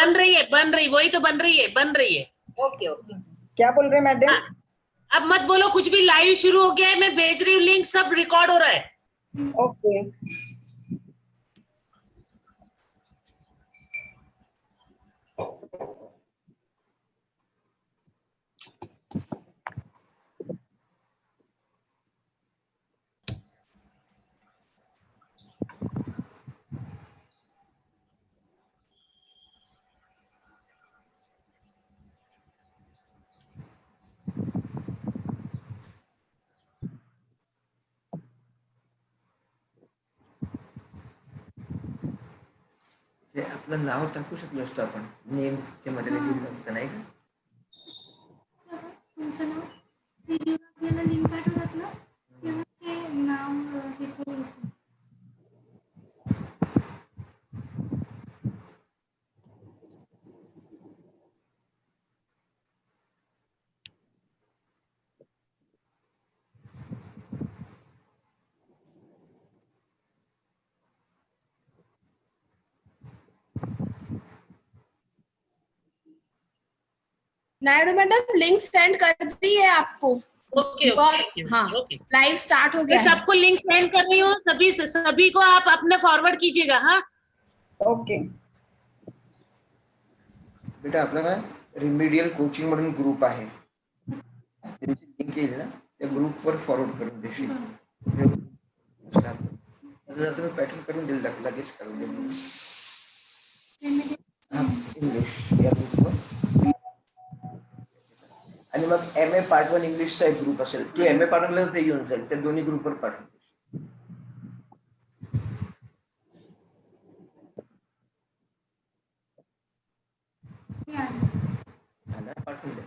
बन रही वही तो बन रही है। Okay okay. क्या बोल रहे हैं मैडम? अब मत बोलो कुछ भी, लाइव शुरू हो गया है, मैं भेज रही हूँ लिंक, सब रिकॉर्ड हो रहा है। ओके। ते आपलं नाव टाकू शकलो असतो आपण, नेम चे मध्ये होतं नाही का? तुमचं नाव ते जेव्हा आपल्याला लिंक पाठवतात ना तेव्हा ते नाव तिथे येतं. नायडू मैडम लिंक सेंड कर दी है आपको। ओके हाँ ओके। लाइव स्टार्ट हो गया मैं है। सबको लिंक सेंड कर रही हूँ, सभी को आप अपने फॉरवर्ड कीजिएगा। हाँ ओके बेटा आपला काय रिमेडियल कोचिंग म्हणून ग्रुप आहे, त्यांची लिंक येईल ना त्या ग्रुपवर फॉरवर्ड करून देशील. आता जर तुम्ही पॅटर्न करून दिलं लगेच करून देईल. इंग्लिश या ग्रुपवर आणि मग MA पार्ट 1 इंग्लिशचा एक ग्रुप असेल, तू MA पाठवलं तर ते येऊन जाईल, त्या दोन्ही ग्रुपवर पाठव. पाठवून द्या.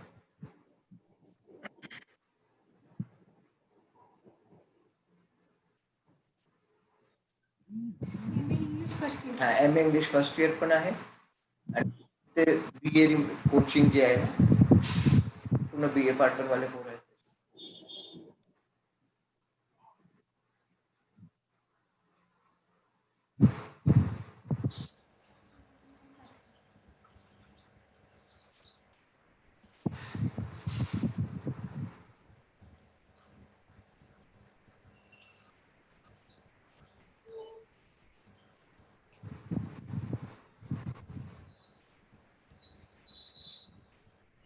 MA इंग्लिश फर्स्ट इयर पण आहे आणि ते BA कोचिंग जे आहे ना पूर्ण BA पार्टनर वाले पोरं आहेत.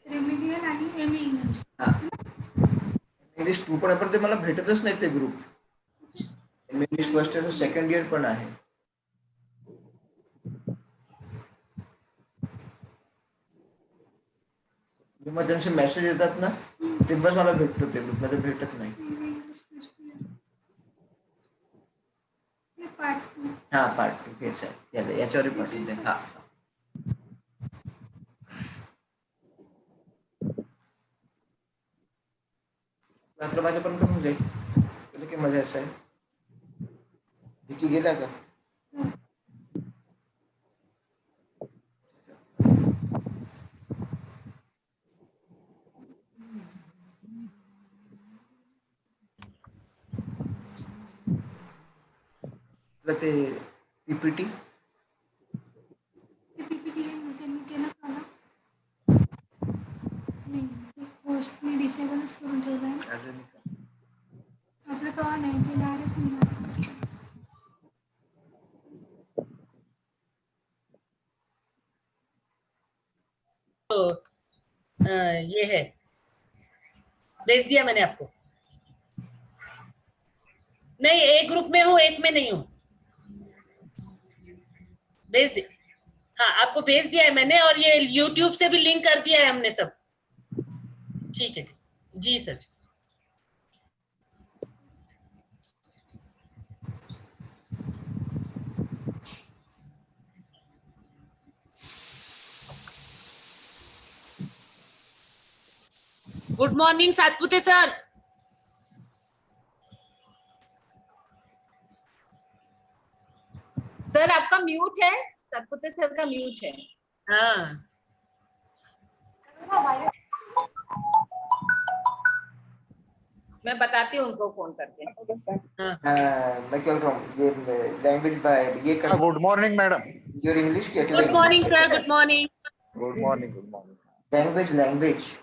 रेमेडियल आणि MA इंग्लिश. इंग्लिश 2 पण आपण ते मला भेटतच नाही ते group. English first year second year पण आहे. जेव्हा त्यांचे मेसेज येतात ना तेव्हाच मला भेटतो ते ग्रुप, मध्ये भेटत नाही. हा पार्ट 2 हेच आहे, याच्यावर पाठवून द्या. हा आपलं माझ्यापर्यंत होऊन जाईल. काय मजा असं आहे. विकी गेला का? ते PPT त्यांनी केलं का ना? नाही ते पोस्टने डिसेबलच करून ठेवलं आहे. अजून आपलं तो नाही ते डायरेक्ट ये है, भेज दिया मैंने आपको। नहीं एक ग्रुप में हूँ एक में नहीं हूँ, भेज दे। हाँ आपको भेज दिया है मैंने, और ये YouTube से भी लिंक कर दिया है हमने सब। ठीक है जी sir. Good morning Satpute sir. Sir आपका म्यूट है, सतपुते सर का म्यूट है। हाँ मैं बताती हूँ उनको फोन करके। मैं क्या रहा हूँ ये लैंग्वेज बाय ये good morning madam. Your English good morning sir, good morning. Good morning. Good morning. Language.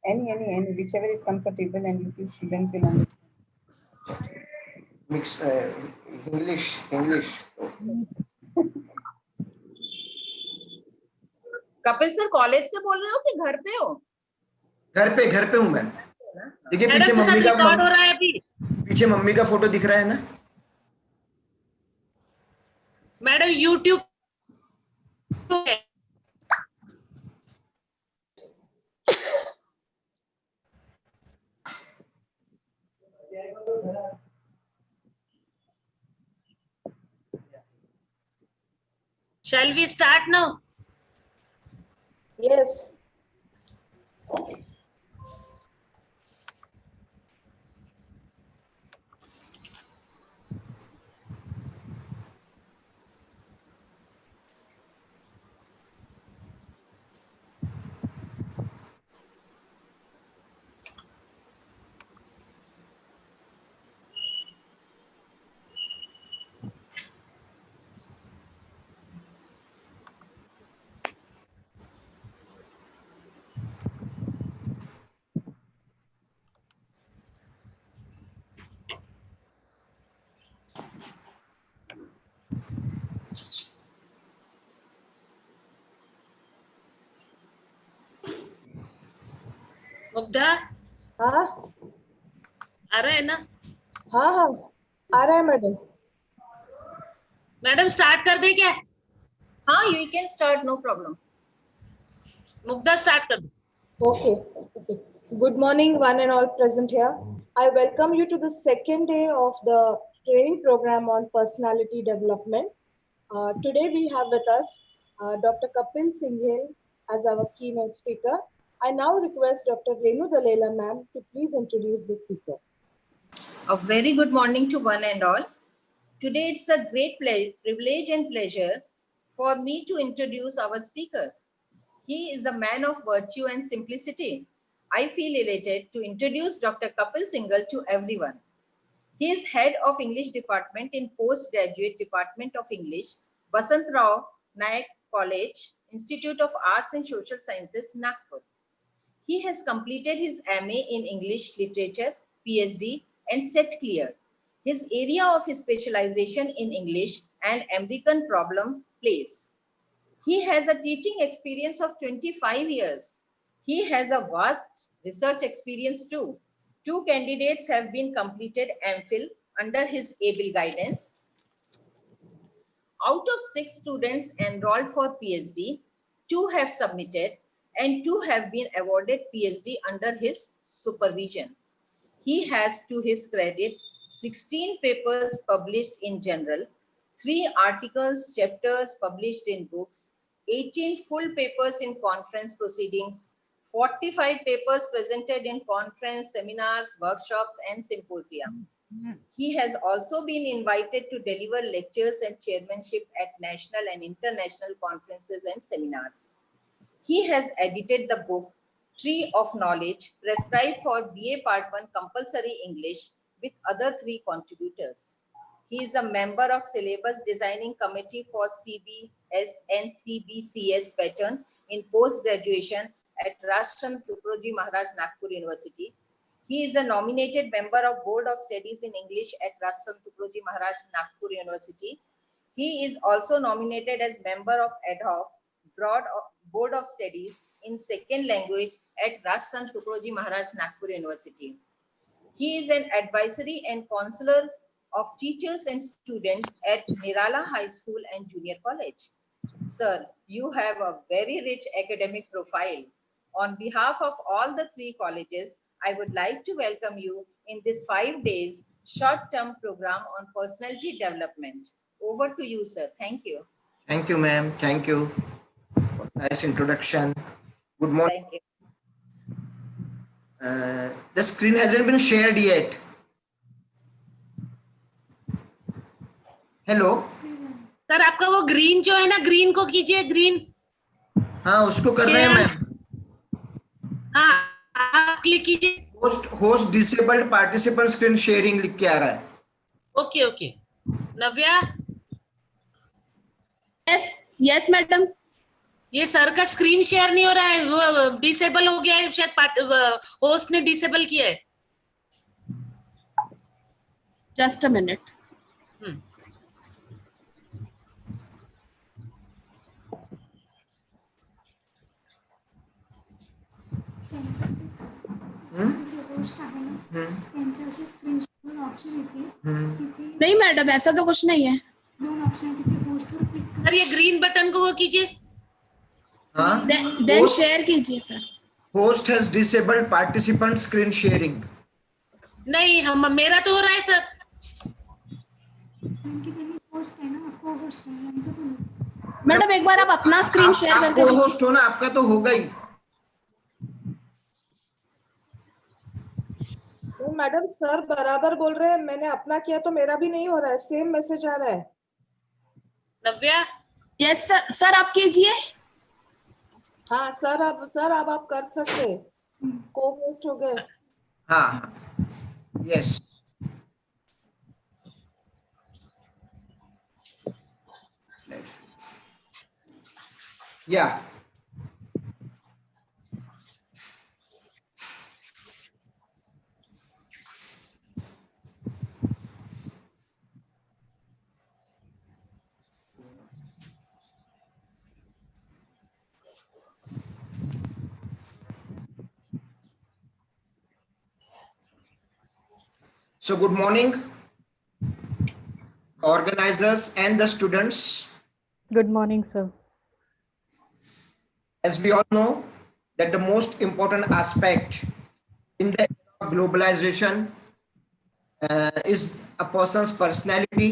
Any, whichever is comfortable and you feel students will understand. Mix English. Kapil sir college से बोल रहे हो कि घर पे हो? घर पे हूँ मैम। देखिए पीछे मैडम सब मम्मी रिकॉर्ड हो रहा है अभी। पीछे मम्मी का फोटो दिख रहा है ना? Madam YouTube Shall we start now? Yes. Mugdha हाँ आ रहा है ना? हाँ हाँ आ रहा है मैडम। मैडम स्टार्ट कर दे क्या? हाँ, you can start, no problem. Mugdha start कर दो। Okay. Okay. Good morning, one and all present here. I welcome you to the second day of the training program on personality development. Today we have with us Dr. Kapil Singhel as our keynote speaker. I now request Dr. Renu Dalela ma'am to please introduce the speaker. A very good morning to one and all. Today it's a great privilege and pleasure for me to introduce our speaker. He is a man of virtue and simplicity. I feel elated to introduce Dr. Kapil Singhel to everyone. He is head of English department in postgraduate department of English, Basant Rao Naik College, Institute of Arts and Social Sciences, Nagpur. He has completed his MA in English Literature, PhD, and set clear. His area of specialization in English and American problem plays. He has a teaching experience of 25 years. He has a vast research experience too. 2 candidates have been completed MPhil under his able guidance. Out of 6 students enrolled for PhD, 2 have submitted and 2 have been awarded PhD under his supervision. He has, to his credit, 16 papers published in journal, 3 articles, chapters published in books, 18 full papers in conference proceedings, 45 papers presented in conference, seminars, workshops, and symposia. He has also been invited to deliver lectures and chairmanship at national and international conferences and seminars. He has edited the book Tree of Knowledge, prescribed for BA Part 1 compulsory English with other 3 contributors. He is a member of Syllabus Designing Committee for CBS and CBCS pattern in post-graduation at Rashtrapati Tukaji Maharaj Nagpur University. He is a nominated member of Board of Studies in English at Rashtrapati Tukaji Maharaj Nagpur University. He is also nominated as member of ad hoc Board of Studies in second language at Rashtrapati Tukaji Maharaj Nagpur University. He is an advisory and counselor of teachers and students at Nirala High School and Junior College. Sir, you have a very rich academic profile. On behalf of all the 3 colleges, I would like to welcome you in this 5 days short-term program on personality development. Over to you, sir. Thank you. Thank you, ma'am. Thank you. Nice introduction. Good morning. Thank you. The screen hasn't been shared yet. Hello sir आपका वो green जो है ना, green को कीजिए, green. हाँ उसको कर रहे हैं मैम। हाँ आप क्लिक कीजिए। Host disabled participant screen sharing लिख के आ रहा है। ओके ओके नव्या। Yes, yes, madam. ये सर का स्क्रीन शेयर नहीं हो रहा है, वो डिसेबल हो गया है शायद, होस्ट ने डिसेबल किया है। Just a minute. J host आहे ना त्यांच्याशी स्क्रीनशॉट ऑप्शन येते तिथे नहीं मैडम, ऐसा तो कुछ नहीं है. 2 ऑप्शन आहे तिथे होस्टवर क्लिक सर ये ग्रीन बटन को वो कीजिए। हाँ, Then Host- share कीजिए sir. host has disabled participant screen sharing. नहीं, हम मेरा तो हो रहा है सर। कारण की त्यांनी होस्ट आहे ना को होस्ट आहे यांचं पण आहे. मैडम एक बार आप अपना स्क्रीन शेयर आप करके देखिए. होस्ट हो ना, आपका तो होगा ही। मैडम सर बराबर बोल रहे हैं, मैंने अपना किया तो मेरा भी नहीं हो रहा है, सेम मैसेज आ रहा है। नव्या, यस सर. सर आप कीजिए. हाँ सर, अब आप कर सकते, को होस्ट हो गए। हाँ, यस। या So good morning, organizers and the students. Good morning, sir. As we all know, that the most important aspect in the era of globalization is a person's personality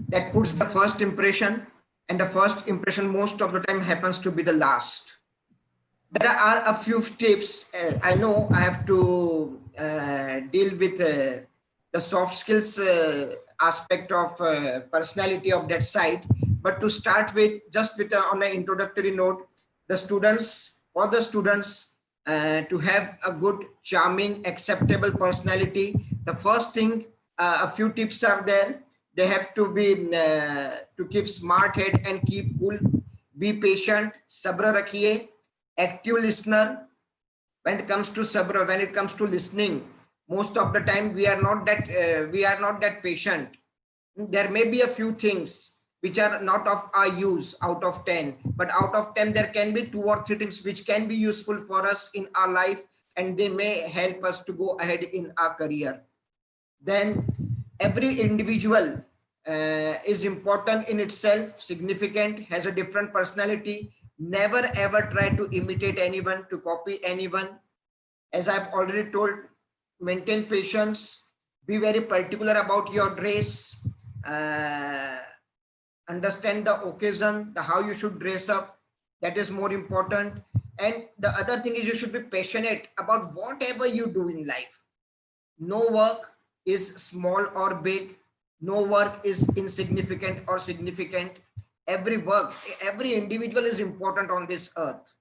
that puts the first impression, and the first impression most of the time happens to be the last. There are a few tips. I know I have to deal with the soft skills aspect of personality of that side, but to start with, just with on an introductory note, the students to have a good, charming, acceptable personality, the first thing, a few tips are there. They have to be to keep smart head and keep cool, be patient, sabra rakhiye, active listener. When it comes to sabra, when it comes to listening, most of the time we are not that patient. There may be a few things which are not of our use out of 10, but out of 10 there can be 2 or 3 things which can be useful for us in our life, and they may help us to go ahead in our career. Then every individual is important in itself, significant, has a different personality. Never ever try to imitate anyone, to copy anyone. As I've already told, maintain patience, be very particular about your dress, understand the occasion, the how you should dress up, that is more important. And the other thing is you should be passionate about whatever you do in life. No work is small or big, no work is insignificant or significant. Every work, every individual is important on this earth,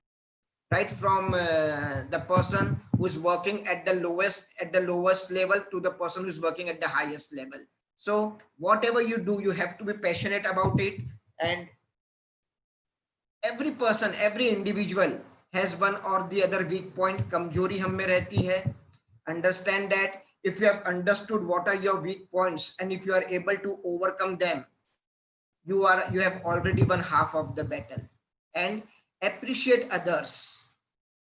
right from the person who's working at the lowest level to the person who's working at the highest level. So whatever you do, you have to be passionate about it. And every person, every individual has one or the other weak point. Kamjori hum mein rehti hai. Understand that. If you have understood what are your weak points, and if you are able to overcome them, you have already won half of the battle. And appreciate others,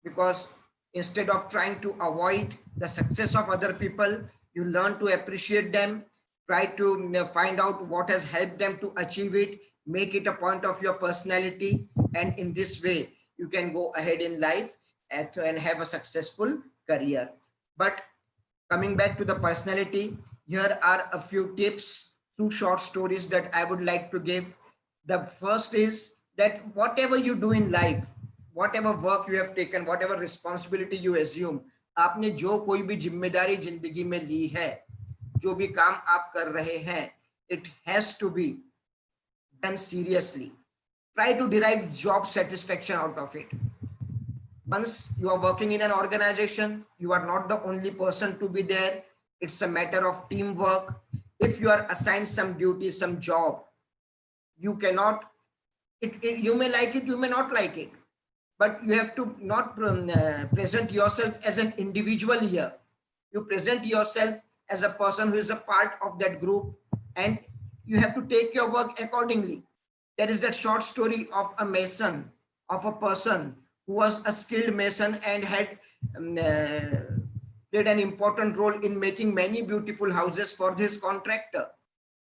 because instead of trying to avoid the success of other people, you learn to appreciate them, try to find out what has helped them to achieve it, make it a point of your personality, and in this way you can go ahead in life and have a successful career. But coming back to the personality, here are a few tips, 2 short stories that I would like to give. The first is that whatever you do in life, whatever work you have taken, whatever responsibility you assume, आपने जो कोई भी जिम्मेदारी जिंदगी में ली है, जो भी काम आप कर रहे हैं, it has to be done seriously. Try to derive job satisfaction out of it. Once you are working in an organization, you are not the only person to be there. It's a matter of teamwork. If you are assigned some duty, some job, you cannot You may like it, you may not like it, but you have to not present yourself as an individual here. You present yourself as a person who is a part of that group, and you have to take your work accordingly. There is that short story of a mason, of a person who was a skilled mason and had played an important role in making many beautiful houses for this contractor.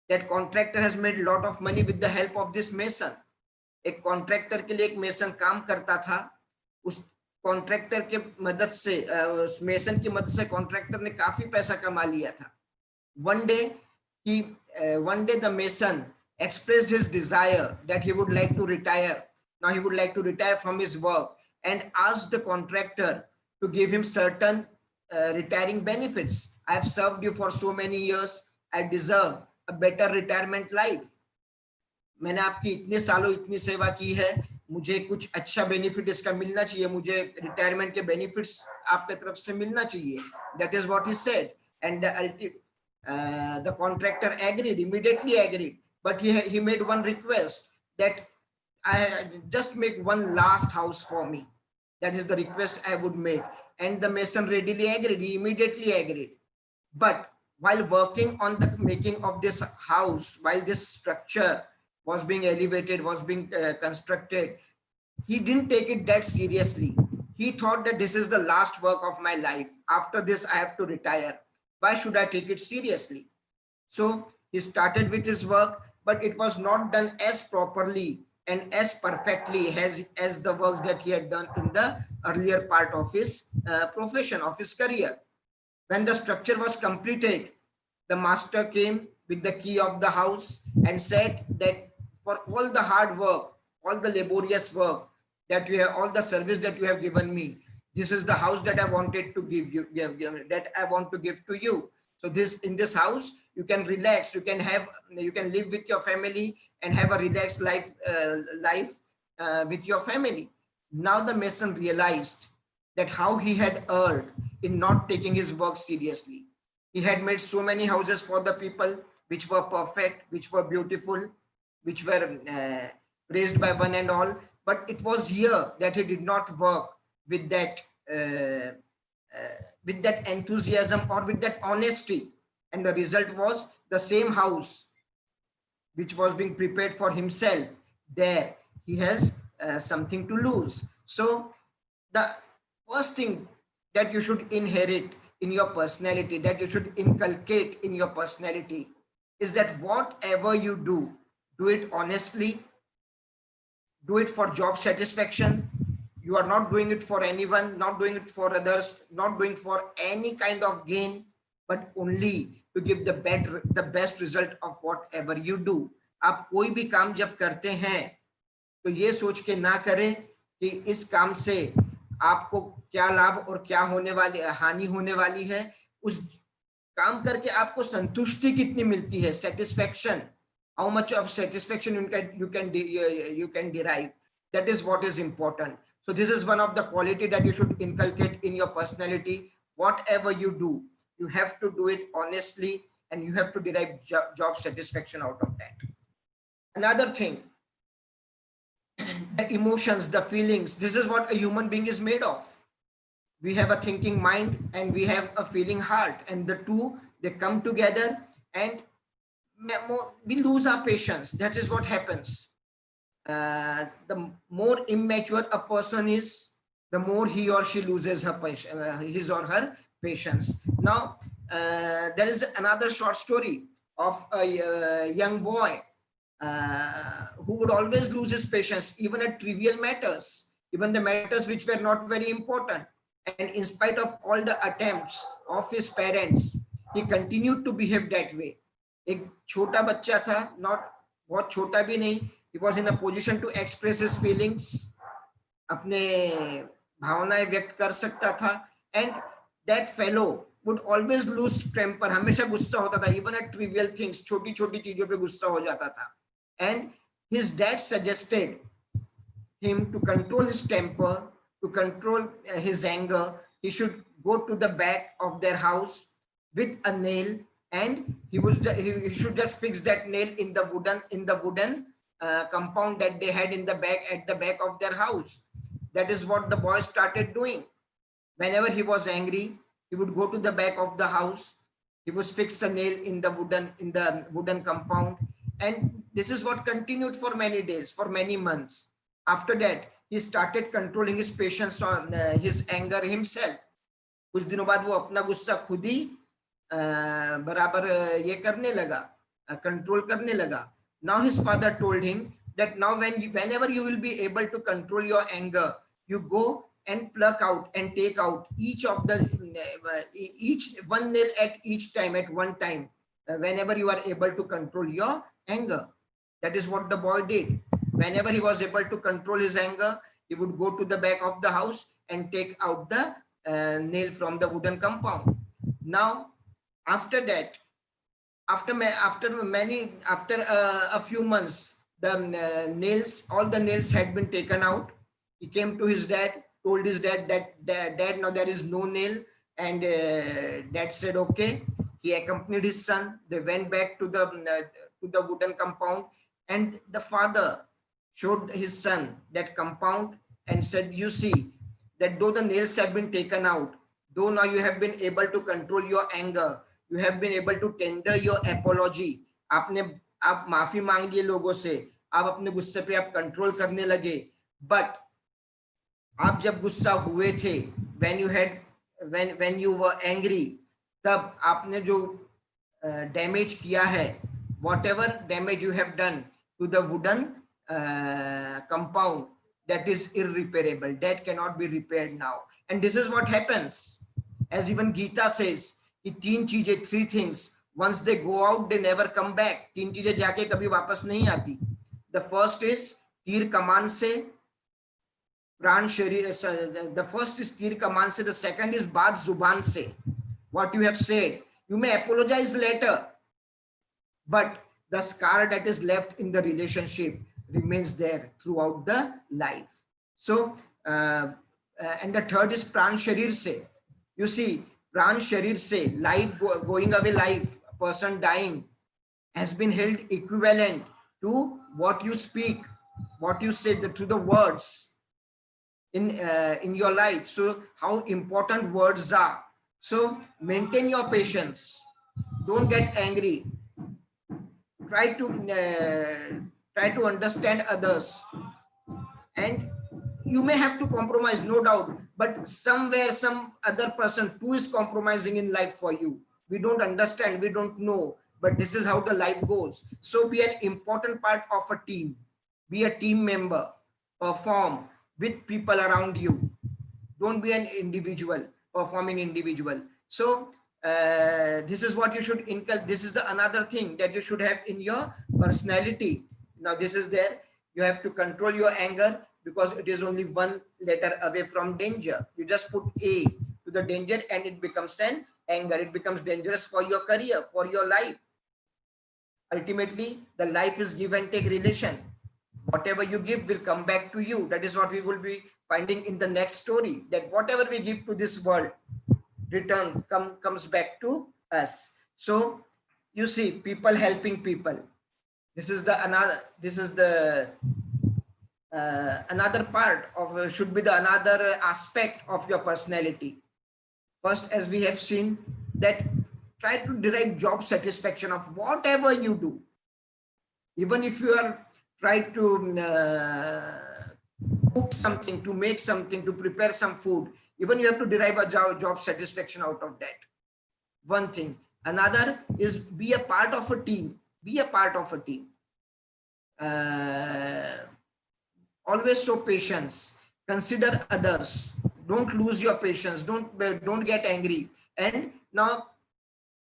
That contractor has made a lot of money with the help of this mason. एक contractor के लिए एक mason काम करता था, उस contractor के मदद से, उस मेसन की मदद से कॉन्ट्रैक्टर ने काफी पैसा कमा लिया था. One day the mason expressed his desire that he would like to retire. Now he would like to retire from his work and asked the contractor to give him certain retiring benefits. I have served you for so many years. I deserve a better retirement life. मैंने आपकी इतने सालों इतनी सेवा की है, मुझे कुछ अच्छा बेनिफिट इसका मिलना चाहिए, मुझे रिटायरमेंट के बेनिफिट्स आपके तरफ से मिलना चाहिए. That is what he said, and the contractor agreed, immediately agreed, but he made one request that I just make one last house for me. That is the request I would make, and the mason readily agreed. He immediately agreed. But while working on the making of this house, while this structure was being elevated, was being constructed, he didn't take it that seriously. He thought that this is the last work of my life. After this, I have to retire. Why should I take it seriously? So he started with his work, but it was not done as properly and as perfectly as the works that he had done in the earlier part of his profession, of his career. When the structure was completed, the master came with the key of the house and said that for all the hard work, all the laborious work that you have, all the service that you have given me, this is the house that I wanted to give you, that I want to give to you. So in this house, you can relax, you can live with your family and have a relaxed life with your family. Now the mason realized that how he had erred in not taking his work seriously. He had made so many houses for the people, which were perfect, which were beautiful, which were praised by one and all. But it was here that he did not work with that enthusiasm or with that honesty. And the result was the same house which was being prepared for himself. There he has something to lose. So the first thing that you should inherit in your personality, that you should inculcate in your personality, is that whatever you do it honestly, do it for job satisfaction. You are not doing it for anyone, not doing it for others, not doing for any kind of gain, but only to give the best result of whatever you do. आप कोई भी काम जब करते हैं तो ये सोच के ना करें कि इस काम से आपको क्या लाभ और क्या हानि होने वाली है. उस काम करके आपको संतुष्टि कितनी मिलती है, satisfaction, how much of satisfaction you can derive. That is what is important. So this is one of the quality that you should inculcate in your personality. Whatever you do, you have to do it honestly and you have to derive job satisfaction out of that. Another thing, the emotions, the feelings, this is what a human being is made of. We have a thinking mind and we have a feeling heart, and the two, they come together and we lose our patience. That is what happens. The more immature a person is, the more he or she loses his or her patience. Now, there is another short story of a young boy who would always lose his patience, even at trivial matters, even the matters which were not very important. And in spite of all the attempts of his parents, he continued to behave that way. एक छोटा बच्चा था, not बहुत छोटा भी नहीं. He was in a position to express his feelings, अपने भावनाएं व्यक्त कर सकता था, and that fellow would always lose temper. हमेशा गुस्सा होता था, even at trivial things, छोटी छोटी चीजों पे गुस्सा हो जाता था. And his dad suggested him to control his temper, to control his anger. He should go to the back of their house with a nail, and he should just fix that nail in the wooden compound that they had in the back, at the back of their house. That is what the boy started doing. Whenever he was angry, he would go to the back of the house. He would fix a nail in the wooden compound, and this is what continued for many days, for many months. After that, he started controlling his patience on his anger himself. कुछ दिनों बाद वो अपना गुस्सा खुद ही बराबर ये करने लगा, कंट्रोल करने लगा. Now his father told him that now whenever you will be able to control your anger, you go and pluck out and take out each one nail at each time, at one time, whenever you are able to control your anger. That is what the boy did. Whenever he was able to control his anger, he would go to the back of the house and take out the nail from the wooden compound. Now, after that, after a few months, the nails, all the nails had been taken out. He came to his dad, told his dad that dad, now there is no nail, and dad said okay. He accompanied his son. They went back to the wooden compound, and the father showed his son that compound and said, you see that though the nails have been taken out, though now you have been able to control your anger, you have been able to tender your apology, आप माफी मांग लिए लोगों से, आप अपने गुस्से पे आप कंट्रोल करने लगे, but आप जब गुस्सा हुए थे, when you were angry, तब आपने जो damage किया है, whatever damage you have done to the wooden compound, that is irreparable, that cannot be repaired now. And this is what happens, as even Gita says, three things, once they go out, they never come back. तीन चीजें जाके कभी वापस नहीं आती. The first is तीर कमान से प्राण शरीर. The first is तीर कमान से. The second is बात जुबान से. What you have said, you may apologize later, but the scar that is left in the relationship remains there throughout the life. So, and the third is pran sharir se. You see, pran sharir se, life going away, life, a person dying, has been held equivalent to what you speak, what you say, through the words in your life. So, how important words are. So, maintain your patience. Don't get angry. Try to understand others, and you may have to compromise, no doubt, but somewhere some other person too is compromising in life for you. We don't understand, we don't know, but this is how the life goes. So be an important part of a team, be a team member, perform with people around you. Don't be an individual, performing individual. So this is what you should inculcate. This is the another thing that you should have in your personality. Now this is there. You have to control your anger, because it is only one letter away from danger. You just put A to the danger and it becomes an anger. It becomes dangerous for your career, for your life. Ultimately, the life is give and take relation. Whatever you give will come back to you. That is what we will be finding in the next story, that whatever we give to this world, comes back to us. So you see, people helping people. This is the another part of should be the another aspect of your personality. First, as we have seen, that try to derive job satisfaction of whatever you do. Even if you are trying to cook something, to make something, to prepare some food, even you have to derive a job satisfaction out of that. One thing. Another is be a part of a team. Be a part of a team. Always show patience. Consider others. Don't lose your patience. Don't get angry. And now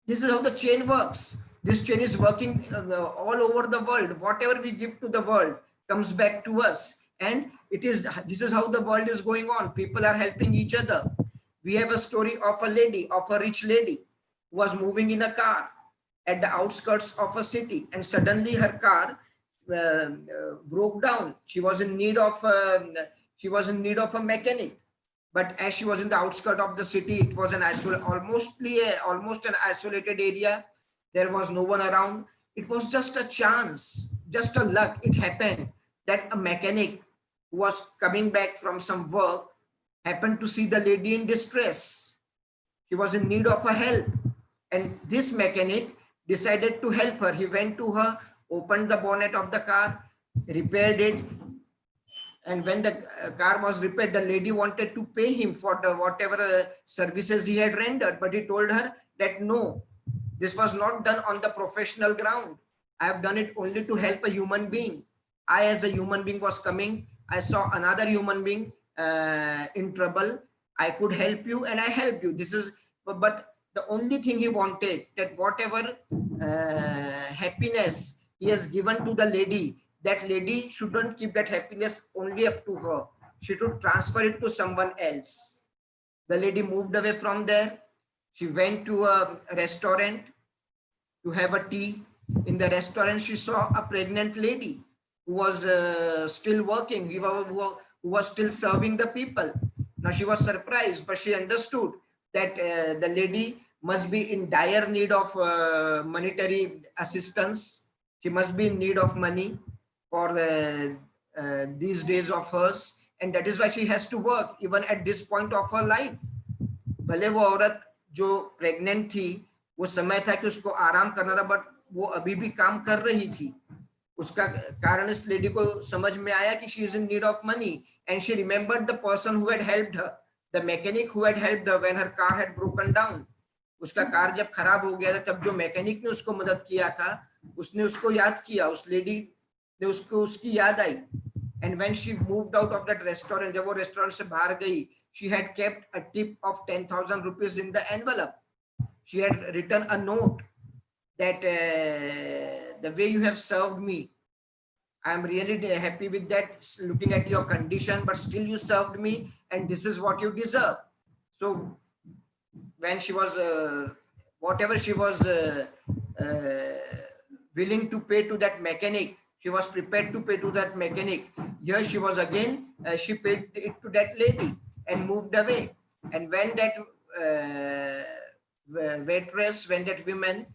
this is how the chain works. This chain is working all over the world. Whatever we give to the world comes back to us. And this is how the world is going on. People are helping each other. We have a story of a lady, of a rich lady who was moving in a car at the outskirts of a city, and suddenly her car broke down. She was in need of a mechanic. But as she was in the outskirts of the city, it was almost an isolated area. There was no one around. It was just a chance just a luck, it happened that a mechanic who was coming back from some work happened to see the lady in distress. She was in need of a help, and this mechanic decided to help her. He went to her, opened the bonnet of the car, repaired it, and when the car was repaired, the lady wanted to pay him for the whatever services he had rendered, but he told her that no, this was not done on the professional ground. I have done it only to help a human being. I, as a human being, was coming. I saw another human being in trouble. I could help you, and I helped you. This is, but the only thing he wanted, that whatever happiness he has given to the lady, that lady shouldn't keep that happiness only up to her. She should transfer it to someone else. The lady moved away from there. She went to a restaurant to have a tea. In the restaurant, she saw a pregnant lady who was still working, who was still serving the people. Now she was surprised, but she understood that the lady must be in dire need of monetary assistance. She must be in need of money for these days of hers, and that is why she has to work even at this point of her life. भले वो औरत जो pregnant थी, वो समय था कि उसको आराम करना था, बट वो अभी भी काम कर रही थी. उसका कारण इस लेडी को समझ में आया कि she is in need of money, and she remembered the person who had helped her, the mechanic who had helped her when her car had broken down. उसका कार जब खराब हो गया था, तब जो मैकेनिक ने उसको मदद किया था, उसने उसको याद किया, उस लेडी ने उसको उसकी याद आई. And when she moved out of that restaurant, जब वो रेस्टोरेंट से बाहर गई, she had kept a tip of 10,000 rupees in the envelope. She had written a note that the way you have served me, I am really happy with that, looking at your condition, but still you served me, and this is what you deserve. So when she was, whatever she was willing to pay to that mechanic, she was prepared to pay to that mechanic. Here she was again, she paid it to that lady and moved away. And when that waitress, when that woman,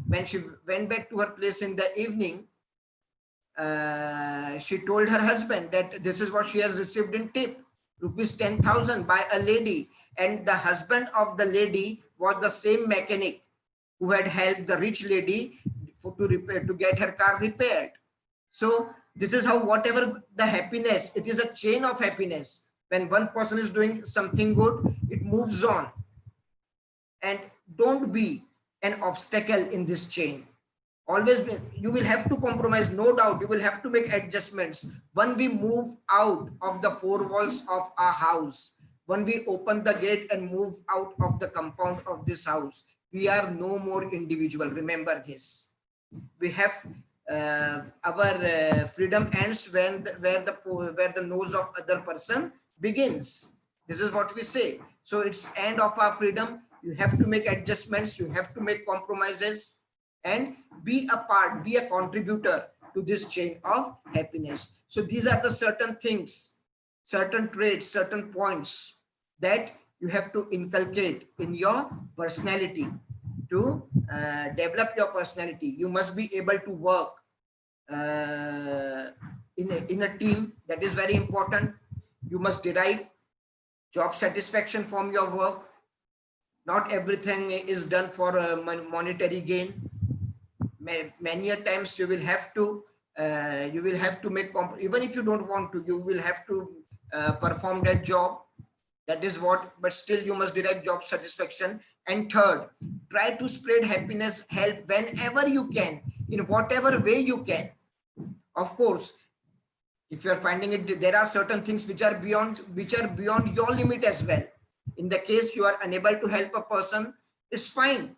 when she went back to her place in the evening, she told her husband that this is what she has received in tip, rupees 10,000 by a lady. And the husband of the lady was the same mechanic who had helped the rich lady to get her car repaired. So this is how whatever the happiness, it is a chain of happiness. When one person is doing something good, it moves on. And don't be an obstacle in this chain. Always be, you will have to compromise, no doubt. You will have to make adjustments. When we move out of the four walls of our house, when we open the gate and move out of the compound of this house, we are no more individual. Remember this. We have our freedom ends where the nose of other person begins. This is what we say. So it's end of our freedom. You have to make adjustments. You have to make compromises and be a part, be a contributor to this chain of happiness. So these are the certain things, certain traits, certain points that you have to inculcate in your personality. To develop your personality, you must be able to work in a team. That is very important. You must derive job satisfaction from your work. Not everything is done for a monetary gain. Many a times you will have to make even if you don't want to, you will have to perform that job. That is what, but still you must derive job satisfaction. And third, try to spread happiness, help whenever you can, in whatever way you can. Of course, if you are finding it, there are certain things which are beyond your limit as well. In the case you are unable to help a person, it's fine.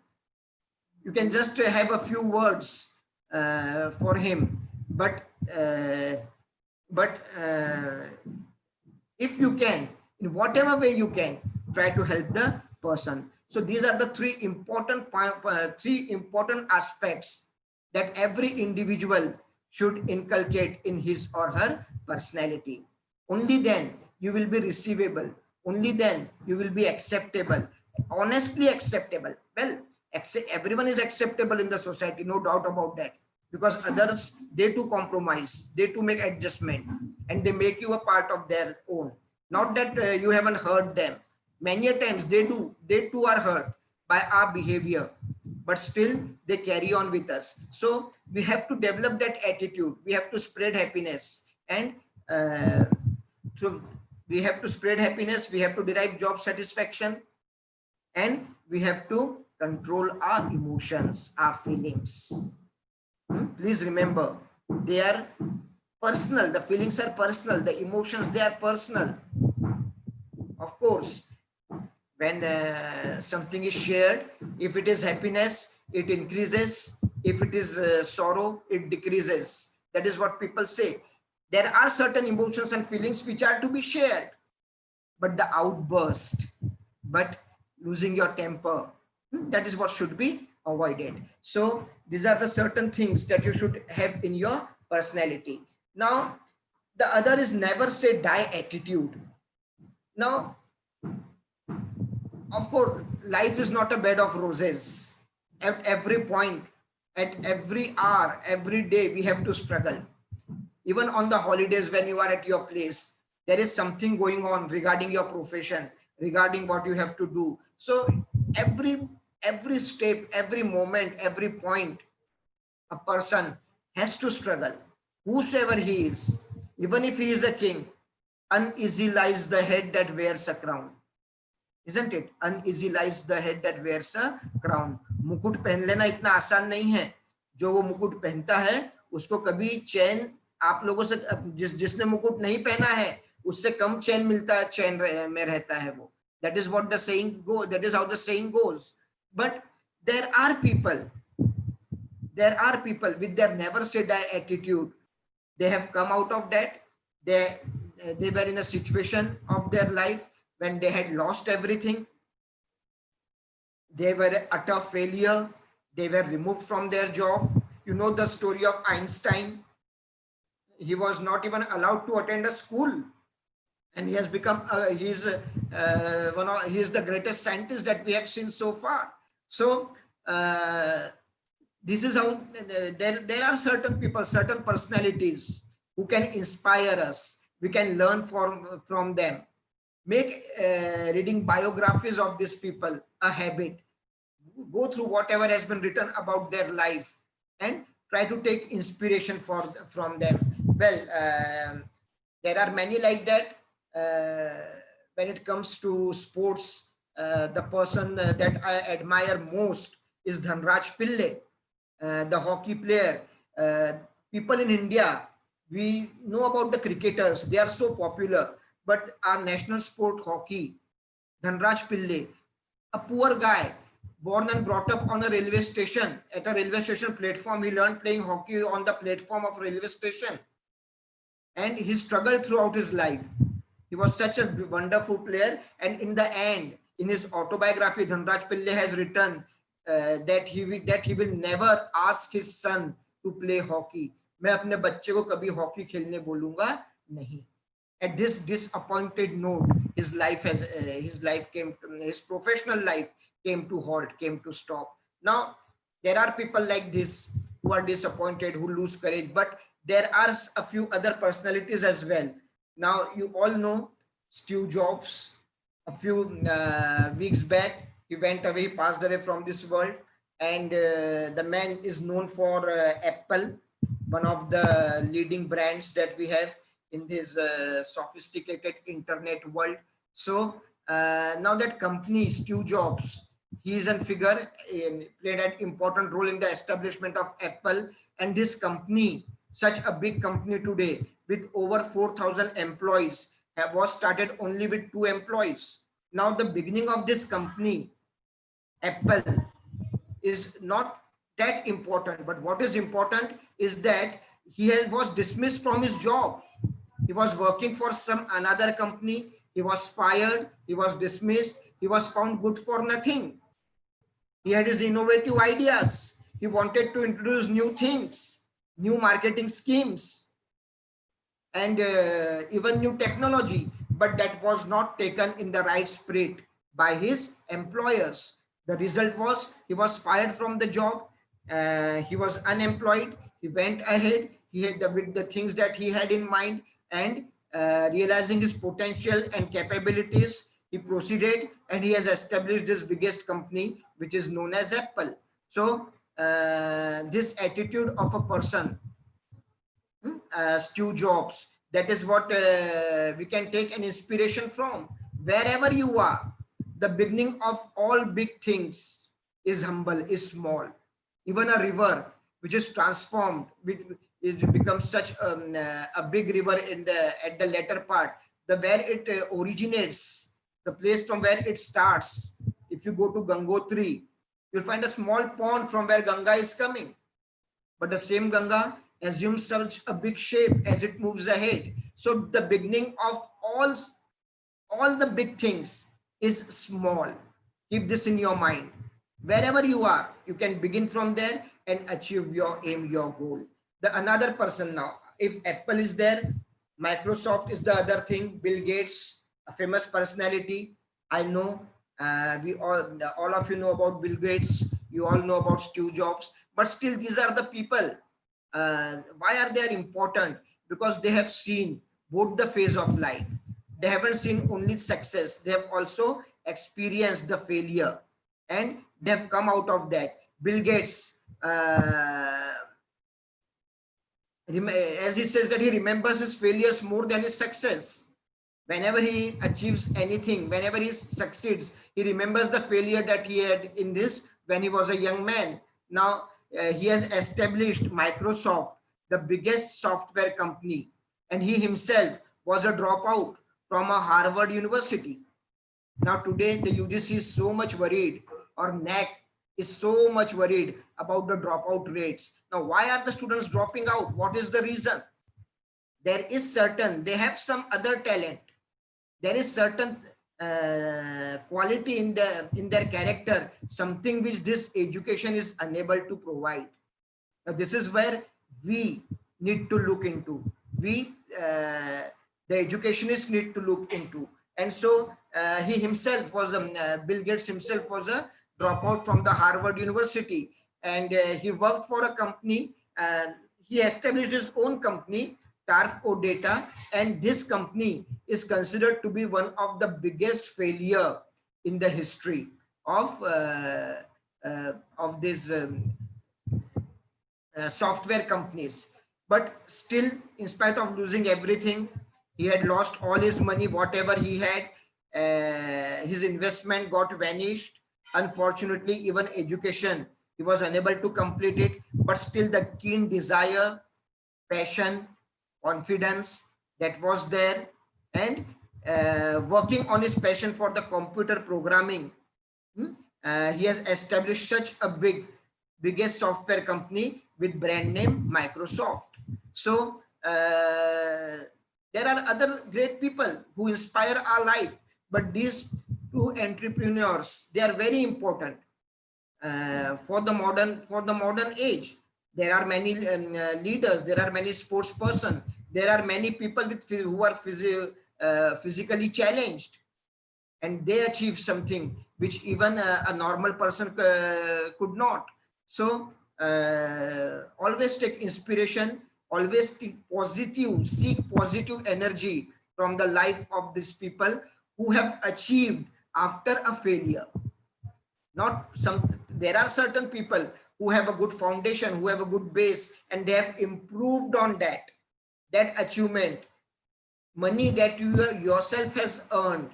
You can just have a few words for him, but if you can, in whatever way you can, try to help the person. So these are the three important aspects that every individual should inculcate in his or her personality. Only then you will be receivable. Only then you will be acceptable, honestly acceptable. Well, everyone is acceptable in the society, no doubt about that. because others, they too compromise, they too make adjustment, and they make you a part of their own. Not that you haven't hurt them. Many a times they too are hurt by our behavior, but still they carry on with us. So we have to develop that attitude. We have to spread happiness, and so we have to spread happiness. We have to derive job satisfaction, and we have to control our emotions, our feelings. Please remember, they are personal. The feelings are personal. The emotions, they are personal. Of course, when something is shared, if it is happiness, it increases. If it is sorrow, it decreases. That is what people say. There are certain emotions and feelings which are to be shared, but the outburst, but losing your temper, that is what should be avoided. So these are the certain things that you should have in your personality. Now, the other is never say die attitude. Now, of course, life is not a bed of roses. At every point, at every hour, every day, we have to struggle. Even on the holidays, when you are at your place, there is something going on regarding your profession, regarding what you have to do. So every step, every moment, every point, a person has to struggle. Whosoever he is, even if he is a king, uneasy lies the head that wears a crown. Isn't it? Uneasy lies the head that wears a crown. मुकुट पहन लेना इतना आसान नहीं है. जो वो मुकुट पहनता है उसको कभी चैन, आप लोगों से जिसने मुकुट नहीं पहना है उससे कम चैन मिलता है, चैन में रहता है वो. That is what the saying goes. That is how the saying goes. But there are people with their never say die attitude. They have come out of that. They were in a situation of their life when they had lost everything. They were utter failure. They were removed from their job. You know the story of Einstein. He was not even allowed to attend a school, and he has become he is the greatest scientist that we have seen so far. So this is how there are certain people, certain personalities who can inspire us. We can learn from them. Make reading biographies of these people a habit. Go through whatever has been written about their life and try to take inspiration from them. Well, there are many like that. When it comes to sports, the person that I admire most is Dhanraj Pillai, the hockey player. People in India, we know about the cricketers. They are so popular. But our national sport, hockey, Dhanraj Pillai, a poor guy, born and brought up on a railway station, at a railway station platform. He learned playing hockey on the platform of railway station. And he struggled throughout his life. He was such a wonderful player. And in the end, in his autobiography, Dhanraj Pillai has written that he will never ask his son to play hockey. मैं अपने बच्चे को कभी hockey खेलने बोलूंगा नहीं. At this disappointed note, his professional life came to halt, came to stop. Now, there are people like this who are disappointed, who lose courage, but there are a few other personalities as well. Now, you all know Steve Jobs. A few weeks back, he went away, he passed away from this world. And the man is known for Apple, one of the leading brands that we have in this sophisticated internet world. So now that company, Steve Jobs, he is a figure, played an important role in the establishment of Apple. And this company, such a big company today with over 4,000 employees, was started only with 2 employees. Now the beginning of this company, Apple, is not that important, but what is important is that he was dismissed from his job. He was working for another company. He was fired. He was dismissed. He was found good for nothing. He had his innovative ideas. He wanted to introduce new things, new marketing schemes, and even new technology. But that was not taken in the right spirit by his employers. The result was he was fired from the job. He was unemployed. He went ahead. He had with the things that he had in mind, and realizing his potential and capabilities, he proceeded and he has established his biggest company, which is known as Apple. So this attitude of a person, Steve Jobs, that is what we can take an inspiration from. Wherever you are, the beginning of all big things is humble, is small. Even a river which is transformed, which it becomes such a big river in the at the latter part, the where it originates, the place from where it starts. If you go to Gangotri, you'll find a small pond from where Ganga is coming, but the same Ganga assumes such a big shape as it moves ahead. So the beginning of all the big things is small. Keep this in your mind. Wherever you are, you can begin from there and achieve your aim, your goal. The another person now, if Apple is there, Microsoft is the other thing. Bill Gates, a famous personality. I know we all of you know about Bill Gates. You all know about Steve Jobs. But still, these are the people. Why are they important? Because they have seen both the phase of life. They haven't seen only success. They have also experienced the failure, and they have come out of that. Bill Gates, as he says that he remembers his failures more than his success. Whenever he achieves anything, whenever he succeeds, he remembers the failure that he had in this when he was a young man. Now he has established Microsoft, the biggest software company, and he himself was a dropout from a Harvard University. Now today the UGC is so much worried, or NAC is so much worried about the dropout rates. Now why are the students dropping out? What is the reason? There is certain, they have some other talent. There is certain quality in their character, something which this education is unable to provide. Now this is where we need to look into. The educationists need to look into. And so he himself was Bill Gates himself was a dropout from the Harvard University, and he worked for a company, and he established his own company, Tarf Data, and this company is considered to be one of the biggest failure in the history of these software companies. But still, in spite of losing everything, he had lost all his money, whatever he had, his investment got vanished. Unfortunately, even education, he was unable to complete it, but still the keen desire, passion, confidence that was there, and working on his passion for the computer programming, he has established such a biggest software company with brand name Microsoft. So there are other great people who inspire our life, but these two entrepreneurs, they are very important for the modern age. There are many leaders, there are many sports persons, there are many people who are physically challenged, and they achieve something which even a normal person could not. So always take inspiration, always think positive, seek positive energy from the life of these people who have achieved after a failure. There are certain people who have a good foundation, who have a good base, and they have improved on that achievement. Money that you yourself has earned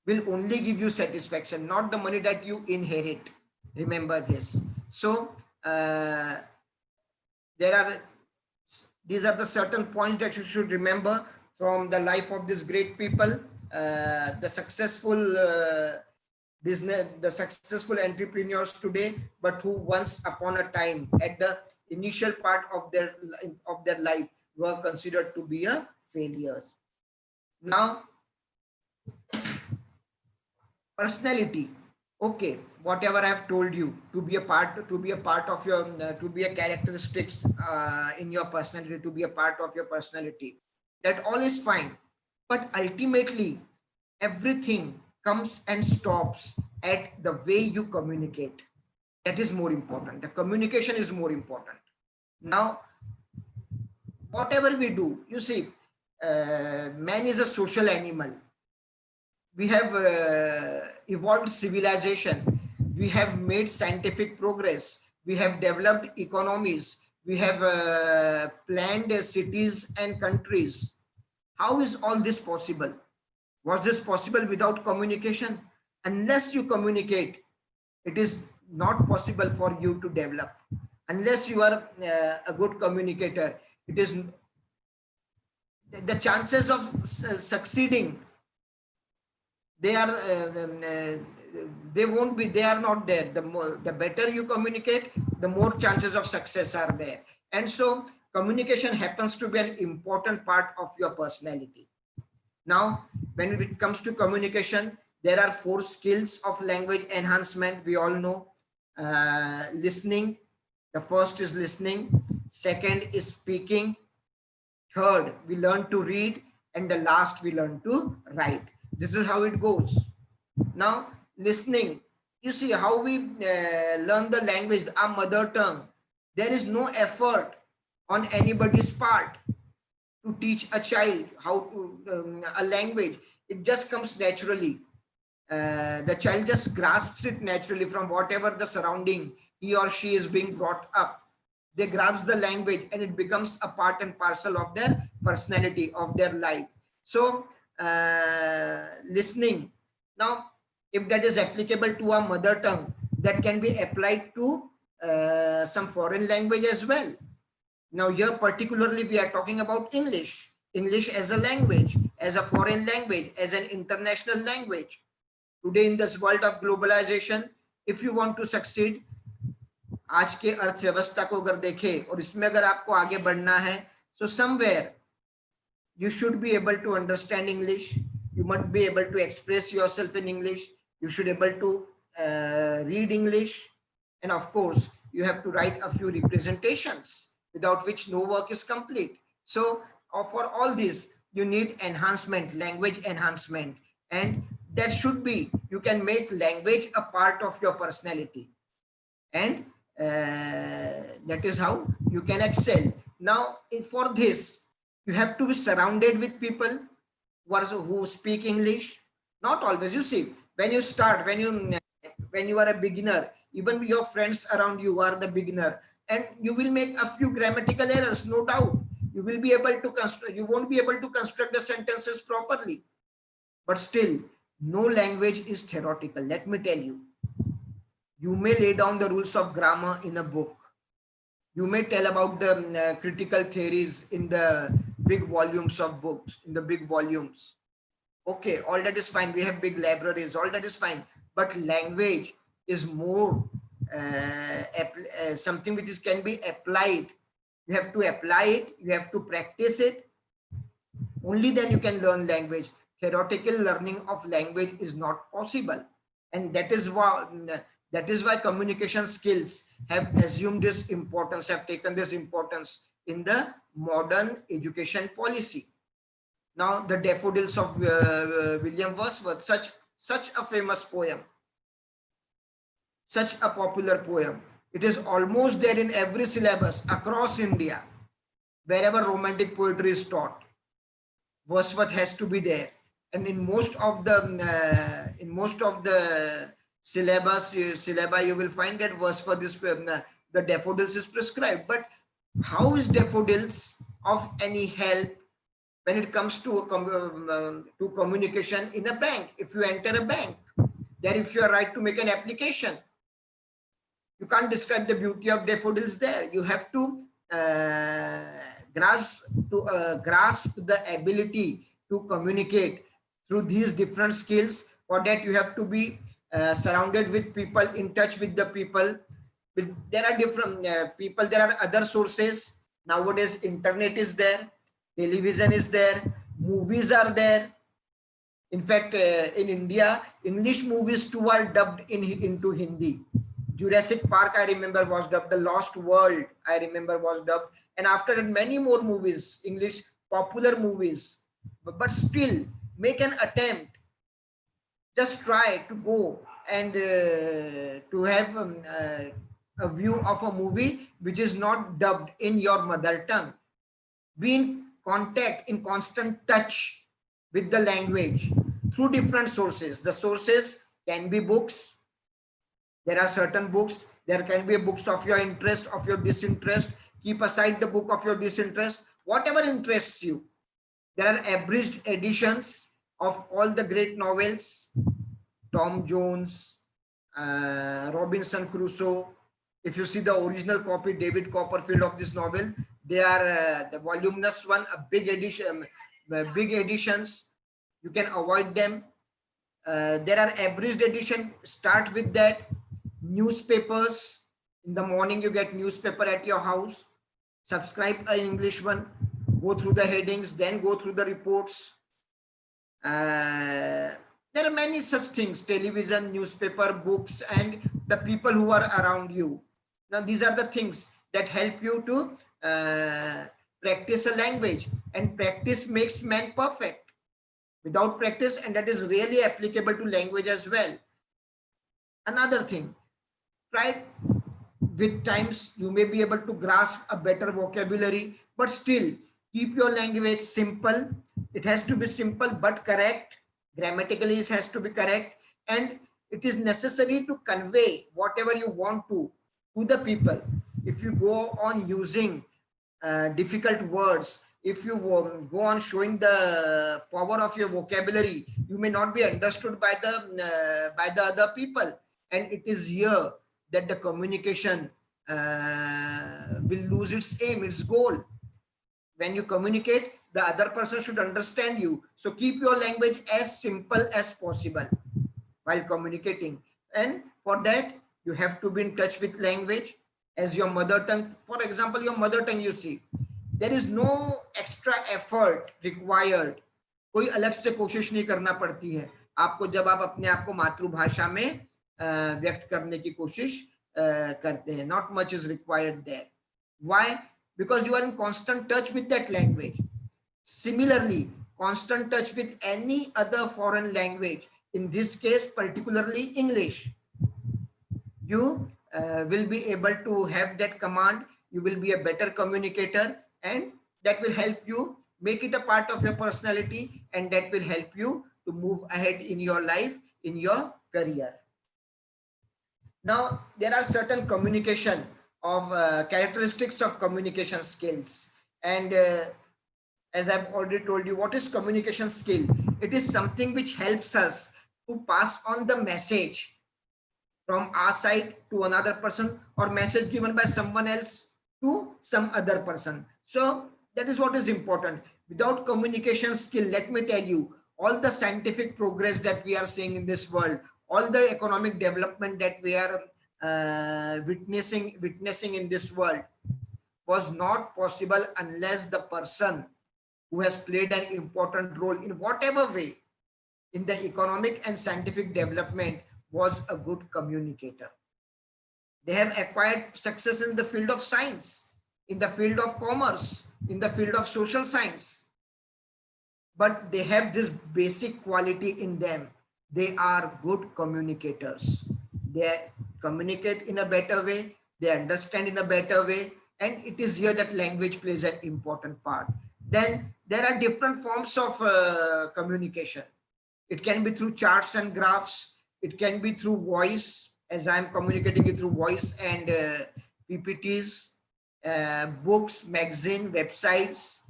will only give you satisfaction, not the money that you inherit. Remember this. So these are the certain points that you should remember from the life of these great people, the successful the successful entrepreneurs today, but who once upon a time at the initial part of their life were considered to be a failure. Now, personality. Okay, whatever I have told you to be a part of your to be a characteristics in your personality, to be a part of your personality, that all is fine, but ultimately everything comes and stops at the way you communicate. That is more important. The communication is more important. Now, whatever we do, you see, man is a social animal. We have evolved civilization. We have made scientific progress. We have developed economies. We have planned cities and countries. How is all this possible? Was this possible without communication? Unless you communicate, it is not possible for you to develop. Unless you are a good communicator, it is the chances of succeeding, they are they won't be, they are not there. The better you communicate, the more chances of success are there. And so communication happens to be an important part of your personality. Now, when it comes to communication, there are 4 skills of language enhancement. We all know listening. The first is listening. Second is speaking. Third, we learn to read. And the last, we learn to write. This is how it goes. Now, listening, you see how we learn the language, our mother tongue. There is no effort on anybody's part to teach a child how to a language. It just comes naturally. The child just grasps it naturally from whatever the surrounding he or she is being brought up. They grasp the language and it becomes a part and parcel of their personality, of their life. So listening. Now, if that is applicable to our mother tongue, that can be applied to some foreign language as well. Now here particularly we are talking about English. English as a language, as a foreign language, as an international language. Today in this world of globalization, if you want to succeed, आज के अर्थव्यवस्था को अगर देखें और इसमें अगर आपको आगे बढ़ना है, so somewhere you should be able to understand English. You must be able to express yourself in English. You should be able to read English. And of course, you have to write a few representations, without which no work is complete. So for all this, you need enhancement, language enhancement. And that should be, you can make language a part of your personality. And that is how you can excel. Now, for this, you have to be surrounded with people who speak English. Not always, you see, when you start, when you are a beginner, even your friends around you are the beginner, and you will make a few grammatical errors, no doubt. You will be able to construct, you won't be able to construct the sentences properly. But still, no language is theoretical. Let me tell you. You may lay down the rules of grammar in a book. You may tell about the critical theories in the big volumes of books, in the big volumes. Okay, all that is fine. We have big libraries, all that is fine. But language is more something which can be applied. You have to apply it, you have to practice it. Only then you can learn language. Theoretical learning of language is not possible. And that is why communication skills have assumed this importance, have taken this importance in the modern education policy. Now, the Daffodils of William Wordsworth, such a famous poem, such a popular poem. It is almost there in every syllabus across India. Wherever romantic poetry is taught, Wordsworth has to be there. And in most of the syllabi, you will find that Wordsworth is the Daffodils is prescribed. But how is Daffodils of any help when it comes to communication in a bank? If you enter a bank, there if you are right to make an application, you can't describe the beauty of daffodils there. You have to grasp the ability to communicate through these different skills. For that, you have to be surrounded with people, in touch with the people. There are different people, there are other sources. Nowadays, internet is there, television is there, movies are there. In fact, in India, English movies too are dubbed into Hindi. Jurassic Park, I remember, was dubbed. The Lost World, I remember, was dubbed. And after that, many more movies, English popular movies. But still, make an attempt. Just try to go and to a view of a movie which is not dubbed in your mother tongue. Be in contact, in constant touch with the language through different sources. The sources can be books. There are certain books. There can be books of your interest, of your disinterest. Keep aside the book of your disinterest. Whatever interests you. There are abridged editions of all the great novels. Tom Jones, Robinson Crusoe. If you see the original copy, David Copperfield, of this novel, they are the voluminous one, a big edition, big editions. You can avoid them. There are abridged edition. Start with that. Newspapers. In the morning, you get newspaper at your house. Subscribe an English one. Go through the headings, then go through the reports. There are many such things: television, newspaper, books, and the people who are around you. Now, these are the things that help you to practice a language, and practice makes man perfect. Without practice, and that is really applicable to language as well. Another thing, try with times you may be able to grasp a better vocabulary, but still keep your language simple. It has to be simple but correct. Grammatically, it has to be correct, and it is necessary to convey whatever you want to the people. If you go on using difficult words, if you go on showing the power of your vocabulary, you may not be understood by the other people, and it is here that the communication will lose its aim, its goal. When you communicate, the other person should understand you. So keep your language as simple as possible while communicating. And for that, you have to be in touch with language as your mother tongue. For example, your mother tongue, you see, there is no extra effort required. कोई अलग से कोशिश नहीं करना पड़ती है आपको जब आप अपने आप को मातृभाषा में व्यक्त करने की कोशिश करते हैं. Not much is required there. Why? Because you are in constant touch with that language. Similarly, constant touch with any other foreign language, in this case particularly English. You will be able to have that command. You will be a better communicator, and that will help you make it a part of your personality, and that will help you to move ahead in your life, in your career. Now, there are certain communication of characteristics of communication skills, and as I've already told you, what is communication skill? It is something which helps us to pass on the message from our side to another person, or message given by someone else to some other person. So that is what is important. Without communication skill, let me tell you, all the scientific progress that we are seeing in this world, all the economic development that we are witnessing in this world was not possible unless the person who has played an important role in whatever way in the economic and scientific development was a good communicator. They have acquired success in the field of science, in the field of commerce, in the field of social science, but they have this basic quality in them. They are good communicators. They communicate in a better way, they understand in a better way, and it is here that language plays an important part. Then there are different forms of communication. It can be through charts and graphs. It can be through voice, as I'm communicating it through voice and PPTs, books, magazine, websites.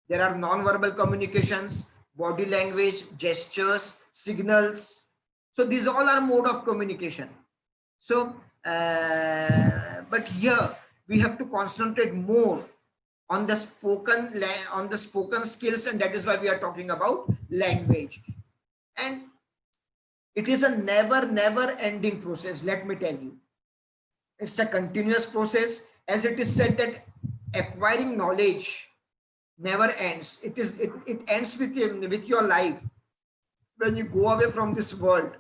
There are non-verbal communications, body language, gestures, signals. So these all are mode of communication. So, but here we have to concentrate more on the spoken skills, and that is why we are talking about language. And it is a never ending process. Let me tell you, it's a continuous process. As it is said that acquiring knowledge never ends. It ends with your life. When you go away from this world,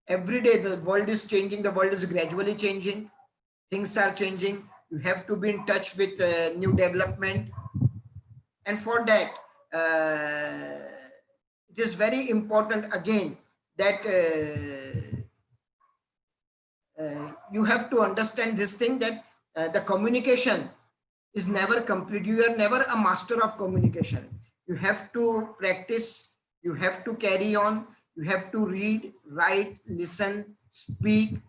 every day the world is changing. The world is gradually changing. Things are changing. You have to be in touch with new development. And for that, it is very important again that you have to understand this thing, that the communication is never complete. You are never a master of communication. You have to practice, you have to carry on, you have to read, write, listen, speak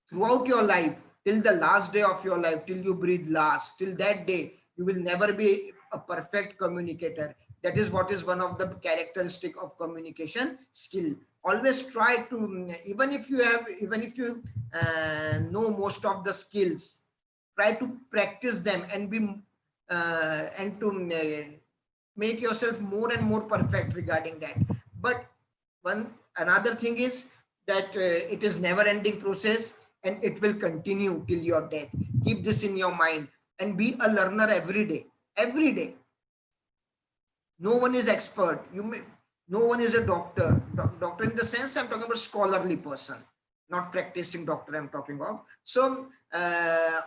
throughout your life, till the last day of your life, till you breathe last, till that day, you will never be a perfect communicator. That is what is one of the characteristic of communication skill. Always try to, even if you know most of the skills, try to practice them and make yourself more and more perfect regarding that. But another thing is that it is never ending process, and it will continue till your death. Keep this in your mind and be a learner every day. Every day. No one is expert. No one is a doctor. Doctor in the sense I'm talking about scholarly person, not practicing doctor I'm talking of. So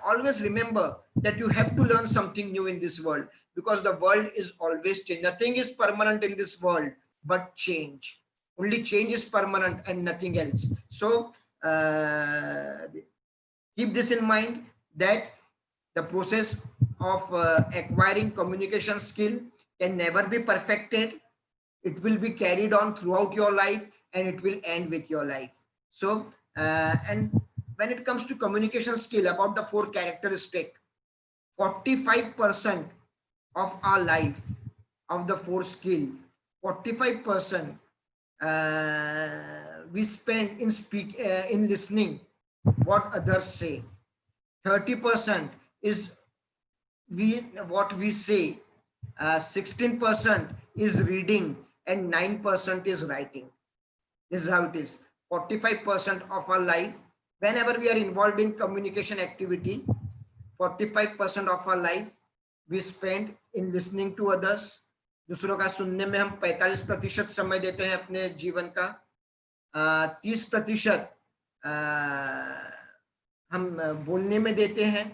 always remember that you have to learn something new in this world, because the world is always changing. Nothing is permanent in this world but change. Only change is permanent and nothing else. So keep this in mind, that the process of acquiring communication skill can never be perfected. It will be carried on throughout your life, and it will end with your life. So and when it comes to communication skill, about the 4 characteristics, 45% of our life, of the 4 skill, 45% we spend in listening what others say. 30% is what we say. 16% is reading, and 9% is writing. This is how it is. 45% of our life, whenever we are involved in communication activity, 45% of our life we spend in listening to others. दूसरों का सुनने में हम 45% समय देते हैं अपने जीवन का. 30% हम बोलने में देते हैं.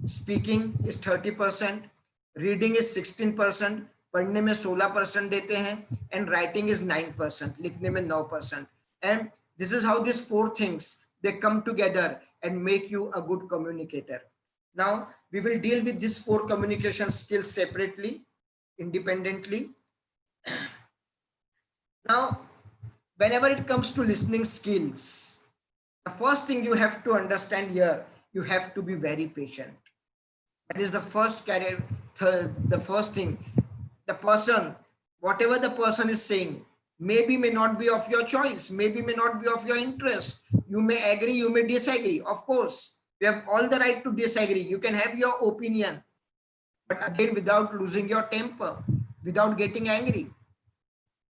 Speaking is 30%, reading is 16%, पढ़ने में 16% देते हैं, and writing is 9%, लिखने में 9%. And this is how these 4 things, they come together and make you a good communicator. Now we will deal with these 4 communication skills separately, independently. Now, whenever it comes to listening skills, the first thing you have to understand here, you have to be very patient. That is the first the first thing. The person, whatever the person is saying, maybe may not be of your choice, maybe may not be of your interest. You may agree, you may disagree. Of course, you have all the right to disagree. You can have your opinion, but again, without losing your temper, without getting angry.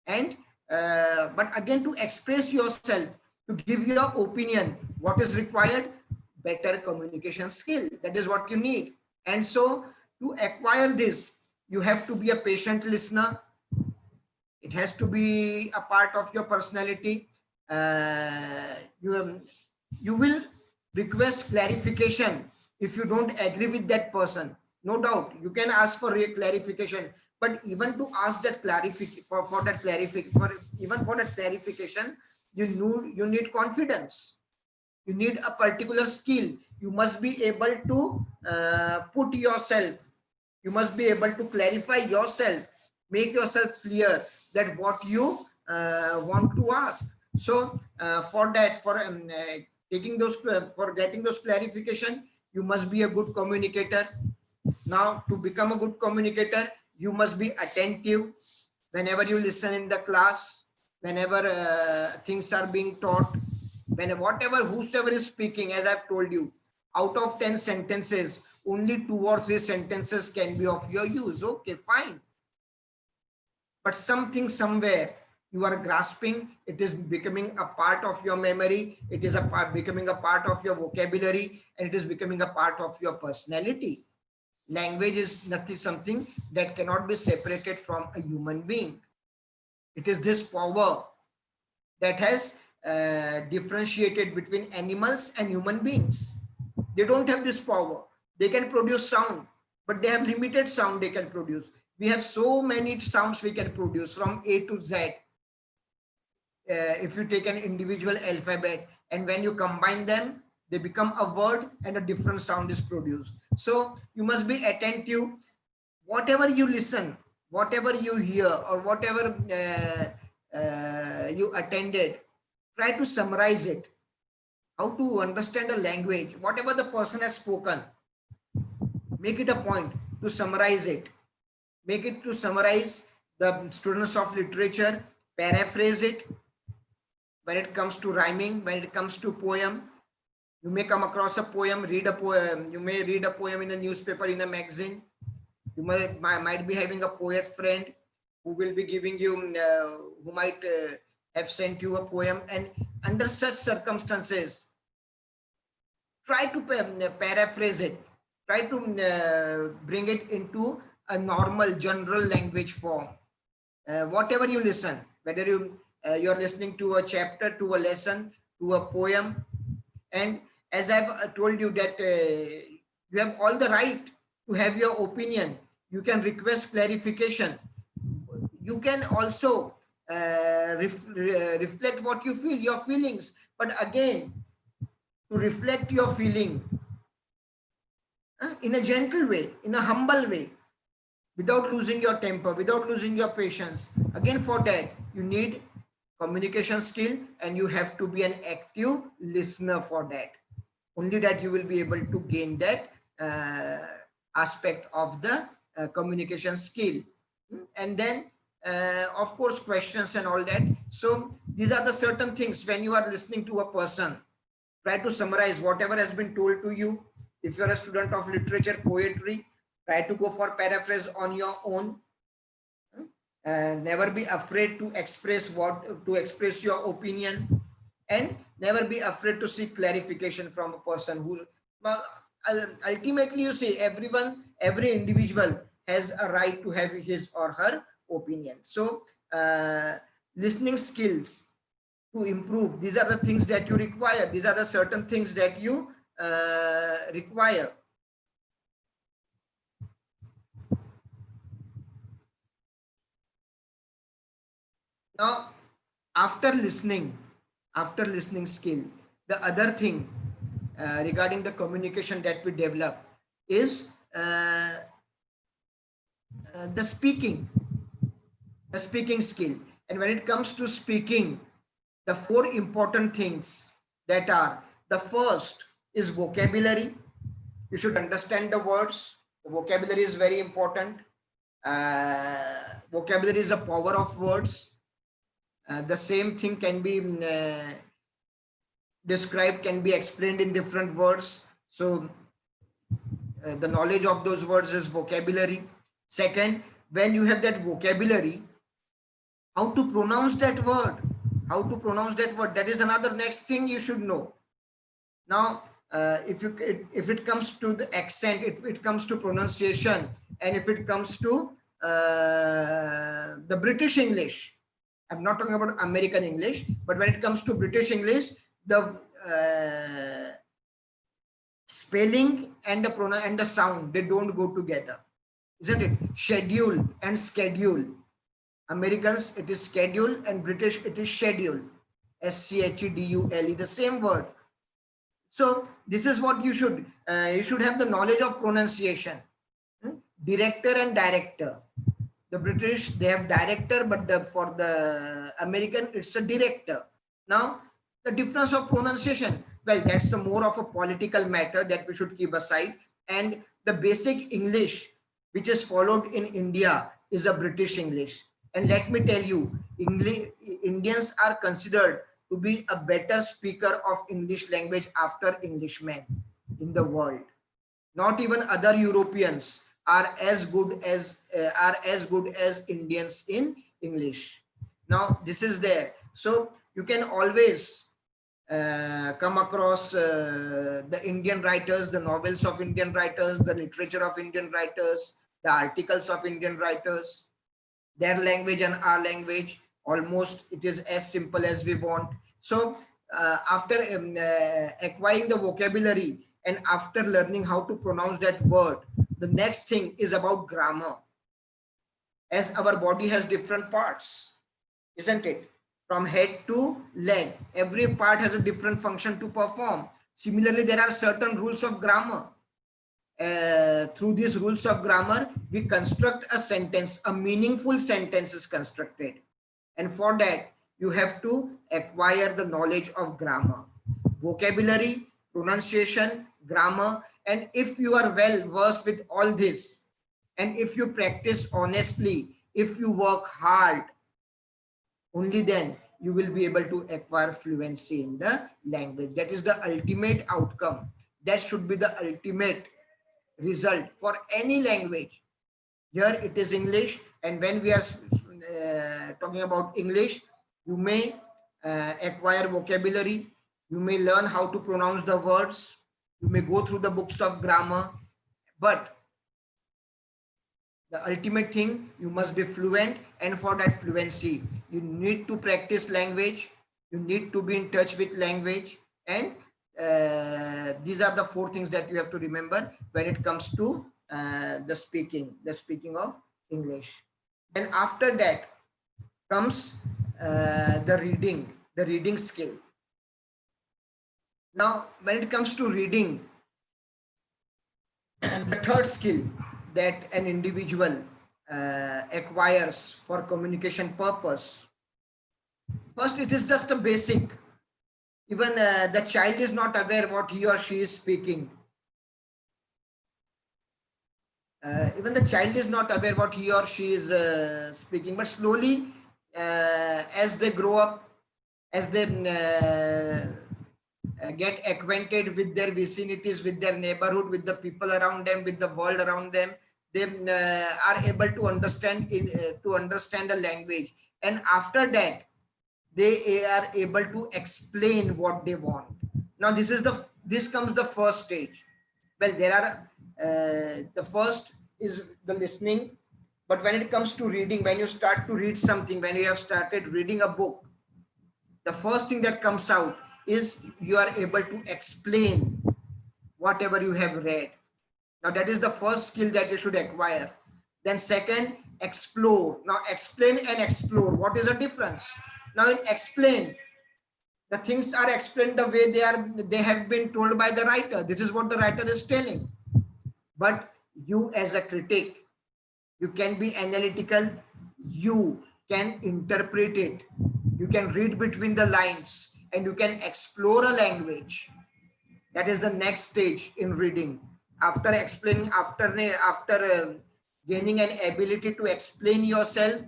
And but again, to express yourself, to give your opinion, what is required? Better communication skill. That is what you need. And so to acquire this, you have to be a patient listener. It has to be a part of your personality. You will request clarification if you don't agree with that person. No doubt, you can ask for clarification, but even to ask that clarification, even for that clarification, you need confidence. You need a particular skill. You must be able to put yourself. You must be able to clarify yourself, make yourself clear that what you want to ask. So for that, for getting those clarification, you must be a good communicator. Now, to become a good communicator, you must be attentive whenever you listen in the class, whenever things are being taught, whosoever is speaking. As I've told you, out of 10 sentences, only 2 or 3 sentences can be of your use. Okay, fine. But something somewhere you are grasping, it is becoming a part of your memory, it is becoming a part of your vocabulary, and it is becoming a part of your personality. Language is something that cannot be separated from a human being. It is this power that has differentiated between animals and human beings. They don't have this power. They can produce sound, but they have limited sound they can produce. We have so many sounds we can produce from A to Z. if you take an individual alphabet and when you combine them, they become a word and a different sound is produced. So you must be attentive. Whatever you listen, whatever you hear, or whatever you attended, try to summarize it. How to understand a language, whatever the person has spoken, make it a point to summarize it. Make it to summarize the students of literature, paraphrase it. When it comes to rhyming, when it comes to poem, you may come across a poem, read a poem. You may read a poem in a newspaper, in a magazine. You might be having a poet friend who will be giving you, who might have sent you a poem. And under such circumstances, try to paraphrase it. Try to bring it into a normal general language form. Whatever you listen, whether you're listening to a chapter, to a lesson, to a poem, and as I've told you that you have all the right to have your opinion. You can request clarification. You can also reflect what you feel, your feelings. But again, to reflect your feeling in a gentle way, in a humble way, without losing your temper, without losing your patience. Again, for that, you need communication skill, and you have to be an active listener for that. Only that you will be able to gain that aspect of the communication skill. And then, of course, questions and all that. So these are the certain things when you are listening to a person. Try to summarize whatever has been told to you. If you're a student of literature, poetry, try to go for paraphrase on your own. Never be afraid to express your opinion, and never be afraid to seek clarification from a person who, ultimately, you see, every individual has a right to have his or her opinion. So listening skills to improve, these are the things that you require. These are the certain things that you require. Now, after listening skill, the other thing regarding the communication that we develop is the speaking skill. And when it comes to speaking, the 4 important things that are, the first is vocabulary. You should understand the words. The vocabulary is very important. Vocabulary is the power of words. The same thing can be described, can be explained in different words. So the knowledge of those words is vocabulary. Second, when you have that vocabulary, how to pronounce that word, that is another next thing you should know. Now, if it comes to the accent, if it comes to pronunciation, and if it comes to the British English, I'm not talking about American English, but when it comes to British English, the spelling and the sound, they don't go together, isn't it? Schedule and schedule. Americans, it is schedule, and British, it is schedule. SCHEDULE, the same word. So this is what you should have the knowledge of pronunciation. Director and director. The British, they have director, but for the American, it's a director. Now, the difference of pronunciation, well, that's more of a political matter that we should keep aside. And the basic English, which is followed in India, is a British English. And let me tell you, Indians are considered to be a better speaker of English language after Englishmen in the world. Not even other Europeans are as good as Indians in English. Now this is there. So you can always come across the Indian writers, the novels of Indian writers, the literature of Indian writers, the articles of Indian writers, their language and our language. Almost it is as simple as we want. So after acquiring the vocabulary and after learning how to pronounce that word, the next thing is about grammar. As our body has different parts, isn't it? from head to leg. Every part has a different function to perform. Similarly, there are certain rules of grammar. Through these rules of grammar, we construct a sentence, a meaningful sentence is constructed. And for that, you have to acquire the knowledge of grammar, vocabulary, pronunciation, grammar. And if you are well versed with all this, and if you practice honestly, if you work hard, only then you will be able to acquire fluency in the language. That is the ultimate outcome. That should be the ultimate result for any language. Here it is English, and when we are talking about English, you may acquire vocabulary, you may learn how to pronounce the words, you may go through the books of grammar, but the ultimate thing, you must be fluent, and for that fluency, you need to practice language, you need to be in touch with language, and these are the 4 things that you have to remember when it comes to the speaking of English. And after that comes the reading skill. Now, when it comes to reading, the third skill that an individual acquires for communication purpose, first, it is just a basic. Even the child is not aware what he or she is speaking. Even the child is not aware what he or she is speaking, but slowly as they grow up, as they get acquainted with their vicinities, with their neighborhood, with the people around them, with the world around them, they are able to understand a language, and after that they are able to explain what they want. Now this comes the first stage. Well, there are the first is the listening, but when it comes to reading, when you start to read something, when you have started reading a book, the first thing that comes out is you are able to explain whatever you have read. Now that is the first skill that you should acquire. Then second, explore. Now explain and explore. What is the difference? Now in explain, the things are explained the way they have been told by the writer. This is what the writer is telling. But you as a critic, you can be analytical, you can interpret it, you can read between the lines, and you can explore a language. That is the next stage in reading. After explaining, after gaining an ability to explain yourself,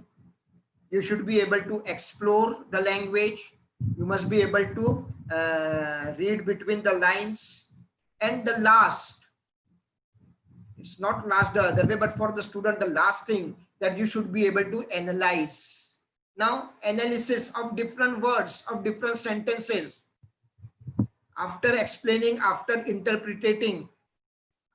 you should be able to explore the language. You must be able to read between the lines. And the last, it's not last the other way, but for the student, the last thing that you should be able to analyze. Now, analysis of different words, of different sentences. After explaining, after interpreting,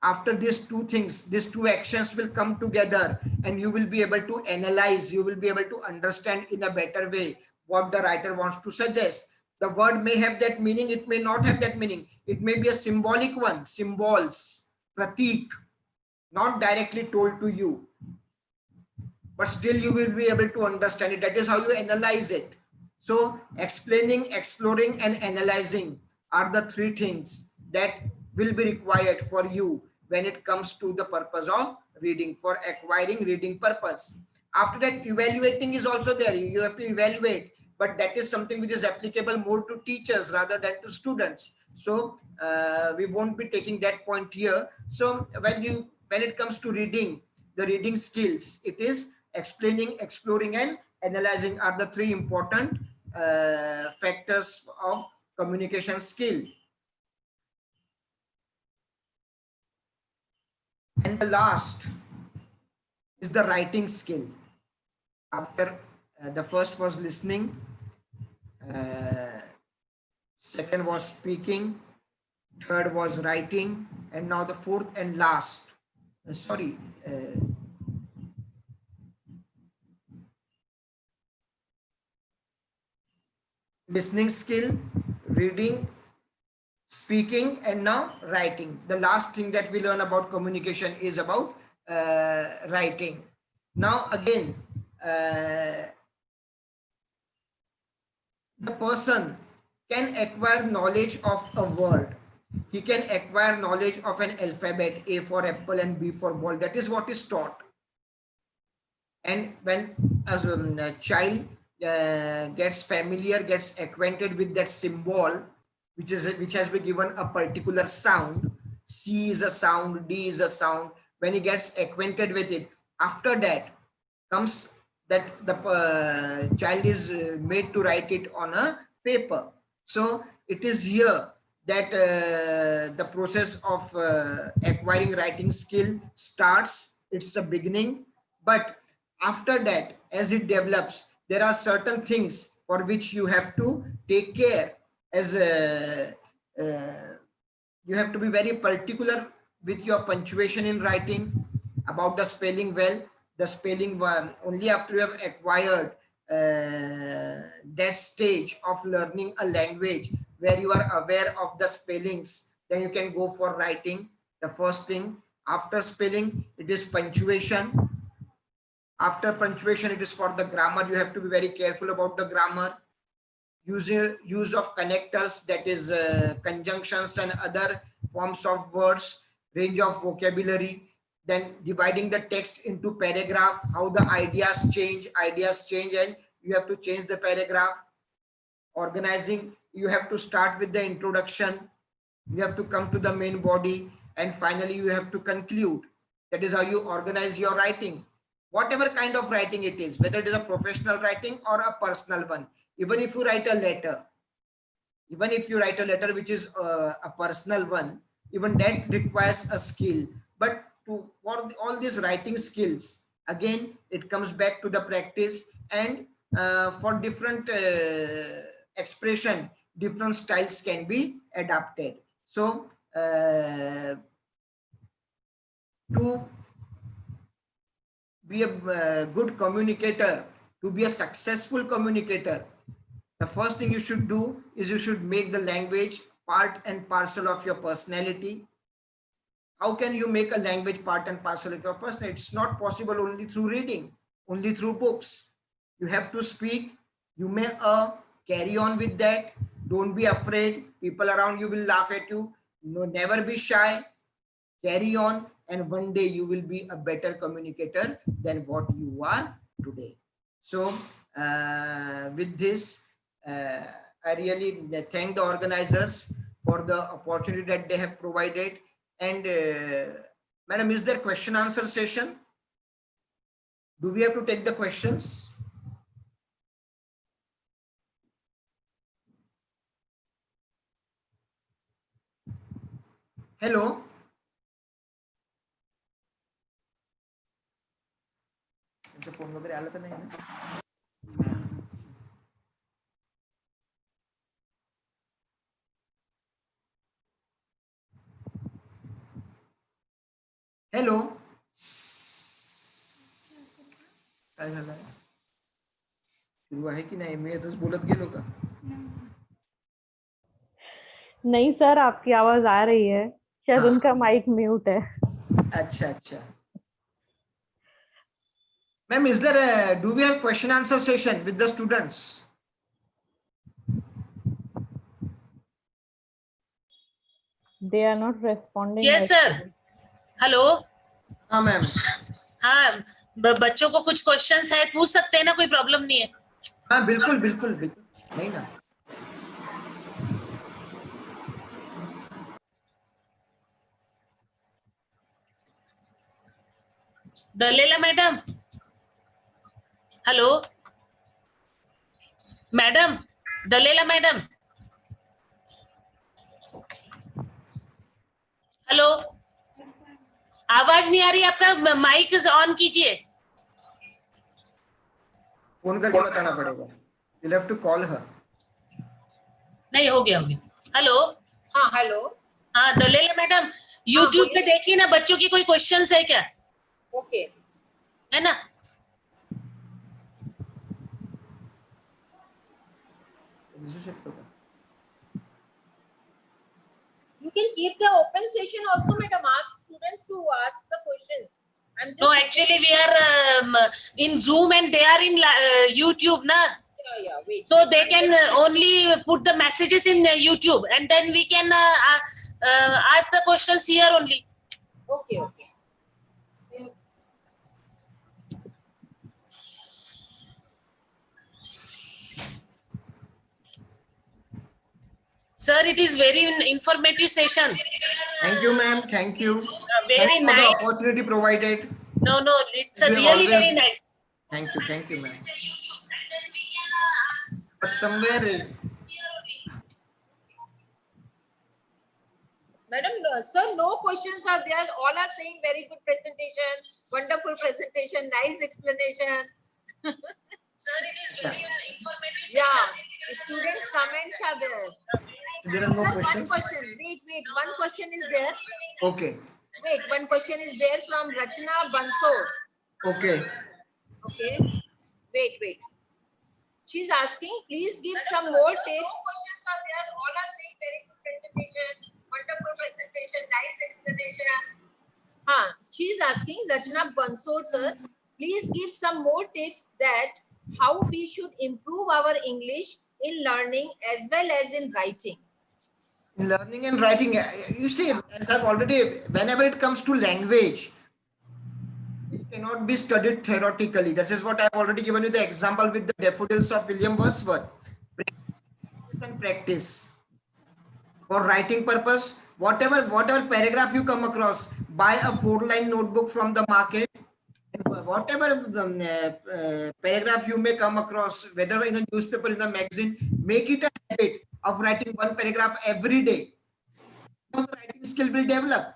after these 2 things, these 2 actions will come together, and you will be able to analyze, you will be able to understand in a better way what the writer wants to suggest. The word may have that meaning, it may not have that meaning. It may be a symbolic one, symbols, pratik, not directly told to you, but still you will be able to understand it. That is how you analyze it. So explaining, exploring, and analyzing are the 3 things that will be required for you when it comes to the purpose of reading, for acquiring reading purpose. After that, evaluating is also there. You have to evaluate, but that is something which is applicable more to teachers rather than to students. So we won't be taking that point here. So when it comes to reading, the reading skills, it is explaining, exploring, and analyzing are the 3 important factors of communication skill. And the last is the writing skill. After the first was listening, second was speaking, third was writing, and now the 4th and last, listening skill, reading, speaking, and now writing. The last thing that we learn about communication is about writing. Now again, the person can acquire knowledge of a word. He can acquire knowledge of an alphabet, A for apple and B for ball. That is what is taught. And when a child gets familiar, gets acquainted with that symbol, which has been given a particular sound, C is a sound, D is a sound. When he gets acquainted with it, after that comes that the child is made to write it on a paper. So it is here that the process of acquiring writing skill starts. It's a beginning, but after that, as it develops, there are certain things for which you have to take care. As you have to be very particular with your punctuation in writing, about the spelling. Well, the spelling only after you have acquired that stage of learning a language where you are aware of the spellings, then you can go for writing. The first thing after spelling, it is punctuation. After punctuation, it is for the grammar. You have to be very careful about the grammar. Use of connectors, that is conjunctions and other forms of words, range of vocabulary. Then dividing the text into paragraph, how the ideas change, and you have to change the paragraph. Organizing, you have to start with the introduction, you have to come to the main body, and finally you have to conclude. That is how you organize your writing. Whatever kind of writing it is, whether it is a professional writing or a personal one. Even if you write a letter, which is a personal one, even that requires a skill. But for all these writing skills, again, it comes back to the practice, and for different expression, different styles can be adapted. So to be a good communicator, to be a successful communicator, the first thing you should do is you should make the language part and parcel of your personality. How can you make a language part and parcel of your personality? It's not possible only through reading, only through books. You have to speak. You may carry on with that. Don't be afraid. People around you will laugh at you. No, never be shy. Carry on, and one day you will be a better communicator than what you are today. So with this, I really thank the organizers for the opportunity that they have provided. And madam, is there question answer session? Do we have to take the questions? Hello. Phone वगैरह आला तर नाही ना? Hello, काय झालं? सुरू आहे की नाही? मी आजच बोलत गेलो का? नहीं सर, आपकी आवाज आ रही है, शायद उनका माइक म्यूट है। अच्छा अच्छा। Ma'am, is there do we have question answer session with the students? They are not responding. Yes sir. Hello. हाँ मैम। हाँ, बच्चों को कुछ क्वेश्चंस है, पूछ सकते हैं ना, कोई प्रॉब्लम नहीं है। हाँ बिल्कुल बिल्कुल बिल्कुल, नहीं ना। Dalela madam, hello madam, Dalela madam, hello, आवाज नहीं आ रही आपका, माइक ऑन कीजिए। फोन करके बताना पड़ेगा। You'll have to call her. नहीं, हो गया हो गया। हेलो। हाँ हेलो। हाँ दलेला मैडम, यूट्यूब पे देखिए ना, बच्चों की कोई क्वेश्चंस है क्या? ओके, है ना? you can keep the open session also, madam. Ask students to ask the questions. I'm just No, actually we are in Zoom and they are in YouTube, na? Yeah, wait. So they can only put the messages in YouTube, and then we can ask the questions here only. Okay. Sir, it is very informative session. Thank you, ma'am. Thank you. Very Thanks for the nice. opportunity provided. No, it's a You have really always- very nice. Thank you, ma'am. But somewhere, Madam, sir, no questions are there. All are saying very good presentation, wonderful presentation, nice explanation. Sir, it is very informative Yeah, session. the students' comments are there. there are no Sir, one questions. question. Wait. One question is there. Okay. Wait, one question is there from Rachna Bansor. Okay. Okay. Wait. She's asking, please give some more tips. Questions are there. All are saying very good presentation, wonderful presentation, nice explanation. She's asking, Rachna Bansor, sir, please give some more tips that how we should improve our English in learning as well as in writing. In learning and writing, you see, as I've already, whenever it comes to language, it cannot be studied theoretically. That is what I've already given you the example with the daffodils of William Wordsworth. Practice and practice. For writing purpose, whatever paragraph you come across, buy a 4-line notebook from the market. Whatever paragraph you may come across, whether in a newspaper, in a magazine, make it a habit of writing one paragraph every day. The writing skill will develop.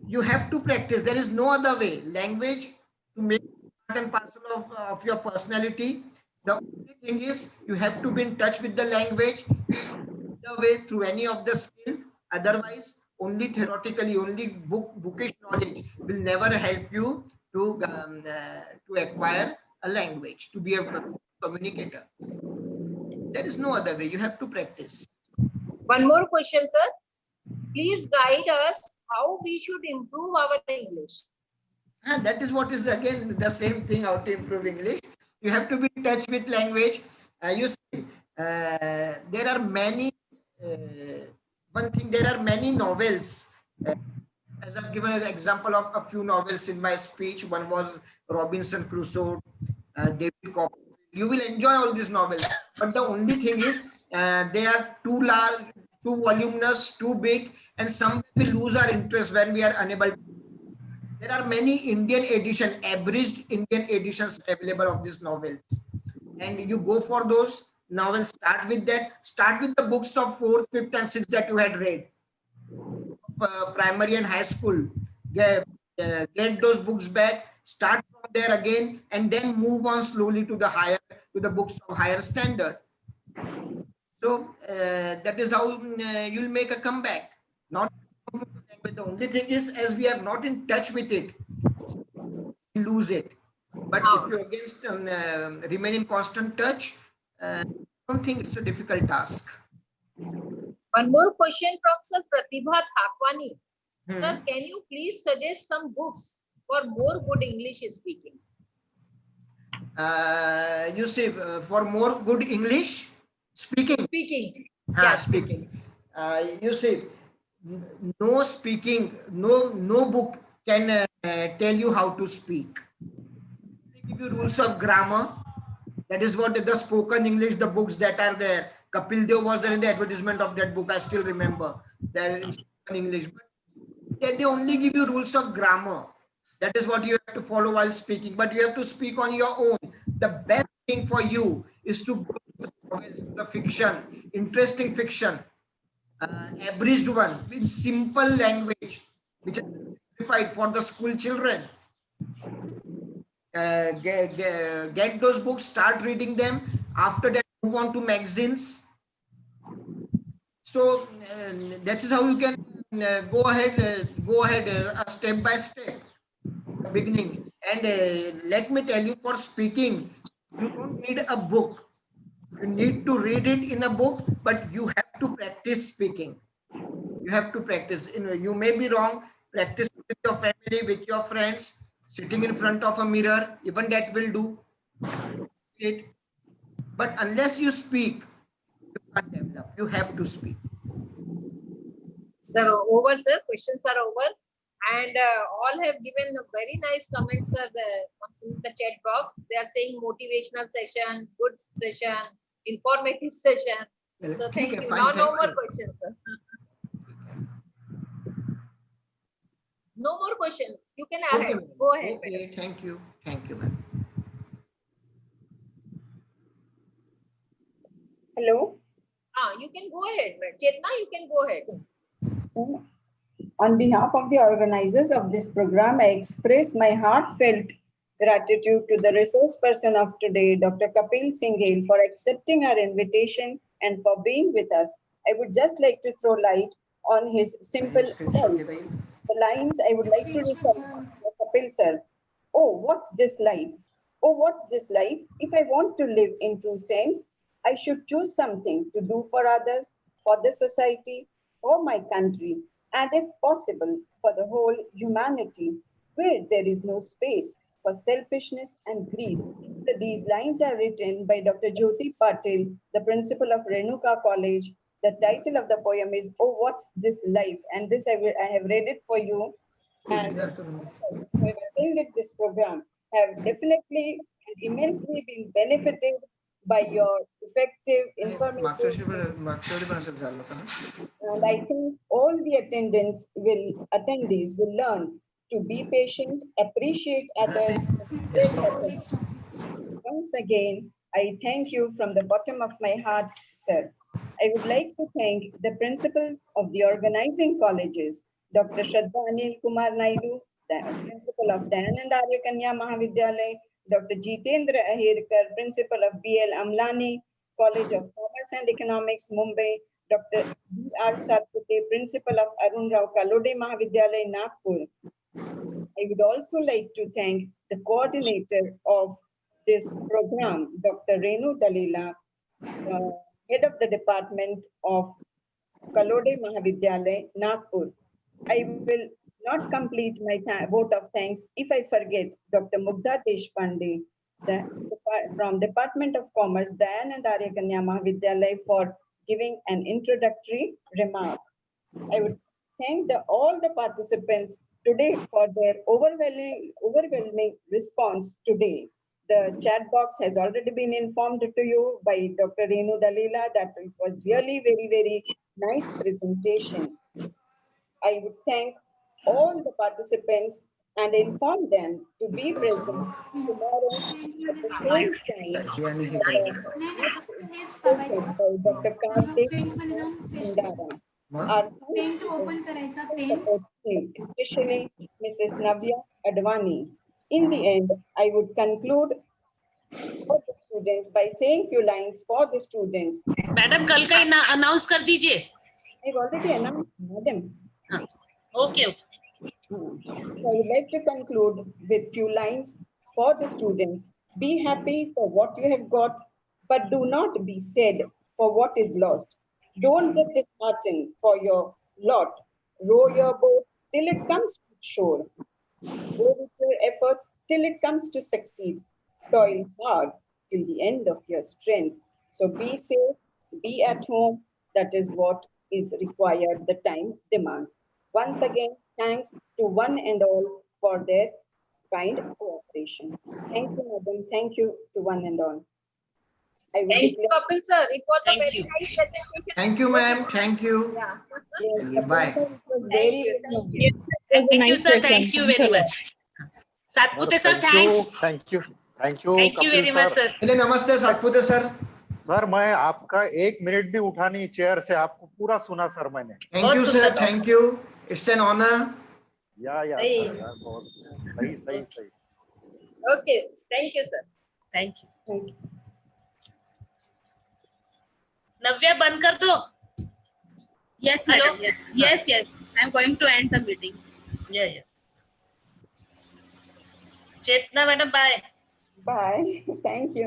You have to practice. There is no other way. Language to make part and parcel of your personality. The only thing is you have to be in touch with the language the way through any of the skill. Otherwise, only theoretically, only bookish knowledge will never help you to acquire a language, to be a communicator. There is no other way. You have to practice. One more question, sir. Please guide us how we should improve our English. And that is what is again the same thing, how to improve English. You have to be in touch with language. You see, there are many, there are many novels. As I've given an example of a few novels in my speech. One was Robinson Crusoe, David Copperfield. You will enjoy all these novels. But the only thing is they are too large, too voluminous, too big, and some will lose our interest when we are unable to. There are many Indian editions, abridged Indian editions available of these novels. And you go for those novels, start with that. Start with the books of 4th, 5th and 6th that you had read. Primary and high school. Get those books back, start from there again, and then move on slowly to the books of higher standard. So that is how you'll make a comeback. Not the only thing is, as we are not in touch with it, we lose it. But if you remain in constant touch, I don't think it's a difficult task. One more question from Sir Pratibha Thakwani. Sir, can you please suggest some books for more good English speaking? You see, for more good English speaking. Speaking. Speaking. You see, no book can tell you how to speak. They give you rules of grammar. That is what the spoken English, the books that are there. Kapil Dev was there in the advertisement of that book. I still remember that in spoken English. But they only give you rules of grammar. That is what you have to follow while speaking. But you have to speak on your own. The best thing for you is to go to the novels, the fiction, interesting fiction, abridged one in simple language, which is simplified for the school children. Get those books, start reading them. After that, move on to magazines. So that is how you can go ahead step by step, beginning. And let me tell you, for speaking, you don't need a book. You need to read it in a book, but you have to practice speaking. You have to practice. You may be wrong. Practice with your family, with your friends, sitting in front of a mirror. Even that will do. But unless you speak, you can't develop. You have to speak. Sir, over, sir. Questions are over. And all have given very nice comments, sir, in the chat box. They are saying motivational session, good session, informative session. Well, So ठीक thank है, you. fine, Now, no thank more you. questions, sir. No more questions. You can Okay, ahead. ma'am. Go ahead, madam. Okay, thank you, ma'am. Hello. You can go ahead, madam. Chetna, you can go ahead. So, on behalf of the organizers of this program, I express my heartfelt gratitude to the resource person of today, Dr. Kapil Singhel, for accepting our invitation and for being with us. I would just like to throw light on his simple Screenshot life. The lines I would like to recite from Kapil sir. Oh, what's this life? Oh, what's this life? If I want to live in true sense, I should choose something to do for others, for the society, for my country, and if possible, for the whole humanity, where there is no space for selfishness and greed. So these lines are written by Dr. Jyoti Patil, the principal of Renuka College. The title of the poem is Oh, What's This Life? And this I have read it for you. And who have attended this program have definitely and immensely been benefited by your effective informative. And I think all the attendees will learn to be patient, appreciate others. Once again, I thank you from the bottom of my heart, sir. I would like to thank the principals of the organizing colleges, Dr. Shraddha Anil Kumar Naidu, the principal of Dayanand Arya Kanya Mahavidyalaya, Dr. Jitendra Ahirkar, principal of BL Amlani College of Commerce and Economics, Mumbai, Dr. B.R. Satpute, principal of Arun Rao Kalode Mahavidyalaya, Nagpur. I would also like to thank the coordinator of this program, Dr. Renu Dalila, head of the department of Kalode Mahavidyalaya, Nagpur. I will not complete my vote of thanks if I forget Dr. Mugdha Deshpande from Department of Commerce, Dayanand Arya Kanya Mahavidyalaya, for giving an introductory remark. I would thank all the participants today for their overwhelming response today. The chat box has already been informed to you by Dr. Renu Dalila that it was really very, very nice presentation. I would thank all the participants and inform them to be present tomorrow at the same time for the next session by Dr. Karthik Bhandara. Our thanks to the support team, especially Mrs. Navya Advani. In the end, I would conclude for the students by saying few lines for the students. Madam कल का announce कर दीजिए. I've already announced, madam. Okay. So I would like to conclude with few lines for the students. Be happy for what you have got, but do not be sad for what is lost. Don't get disheartened for your lot. Row your boat till it comes to shore. Go with your efforts till it comes to succeed. Toil hard till the end of your strength. So be safe, be at home. That is what is required, the time demands. Once again, thanks to one and all for their kind cooperation. Thank you, madam. Thank you to one and all. Thank you, Kapil sir. It was Thank a very you. nice presentation. Thank you, ma'am. Thank you. Yeah. Yes, Okay, bye. it was very, very nice. Thank you, sir. Thank you very much. Satpute sir, thanks. Thank you Thank you very much, sir. चलिए, नमस्ते Satpute sir. Sir मैं आपका 1 minute भी उठा नहीं chair से, आपको पूरा सुना सर मैंने. Thank you, sir. Thank you. It's an honor. या सर यार, बहुत सही. Okay. Thank you, sir. Thank you. Thank you. नव्या बंद कर दो. Yes, hello. Yes. I'm going to end the meeting. Yeah. Chetna madam, bye. Bye. Thank you.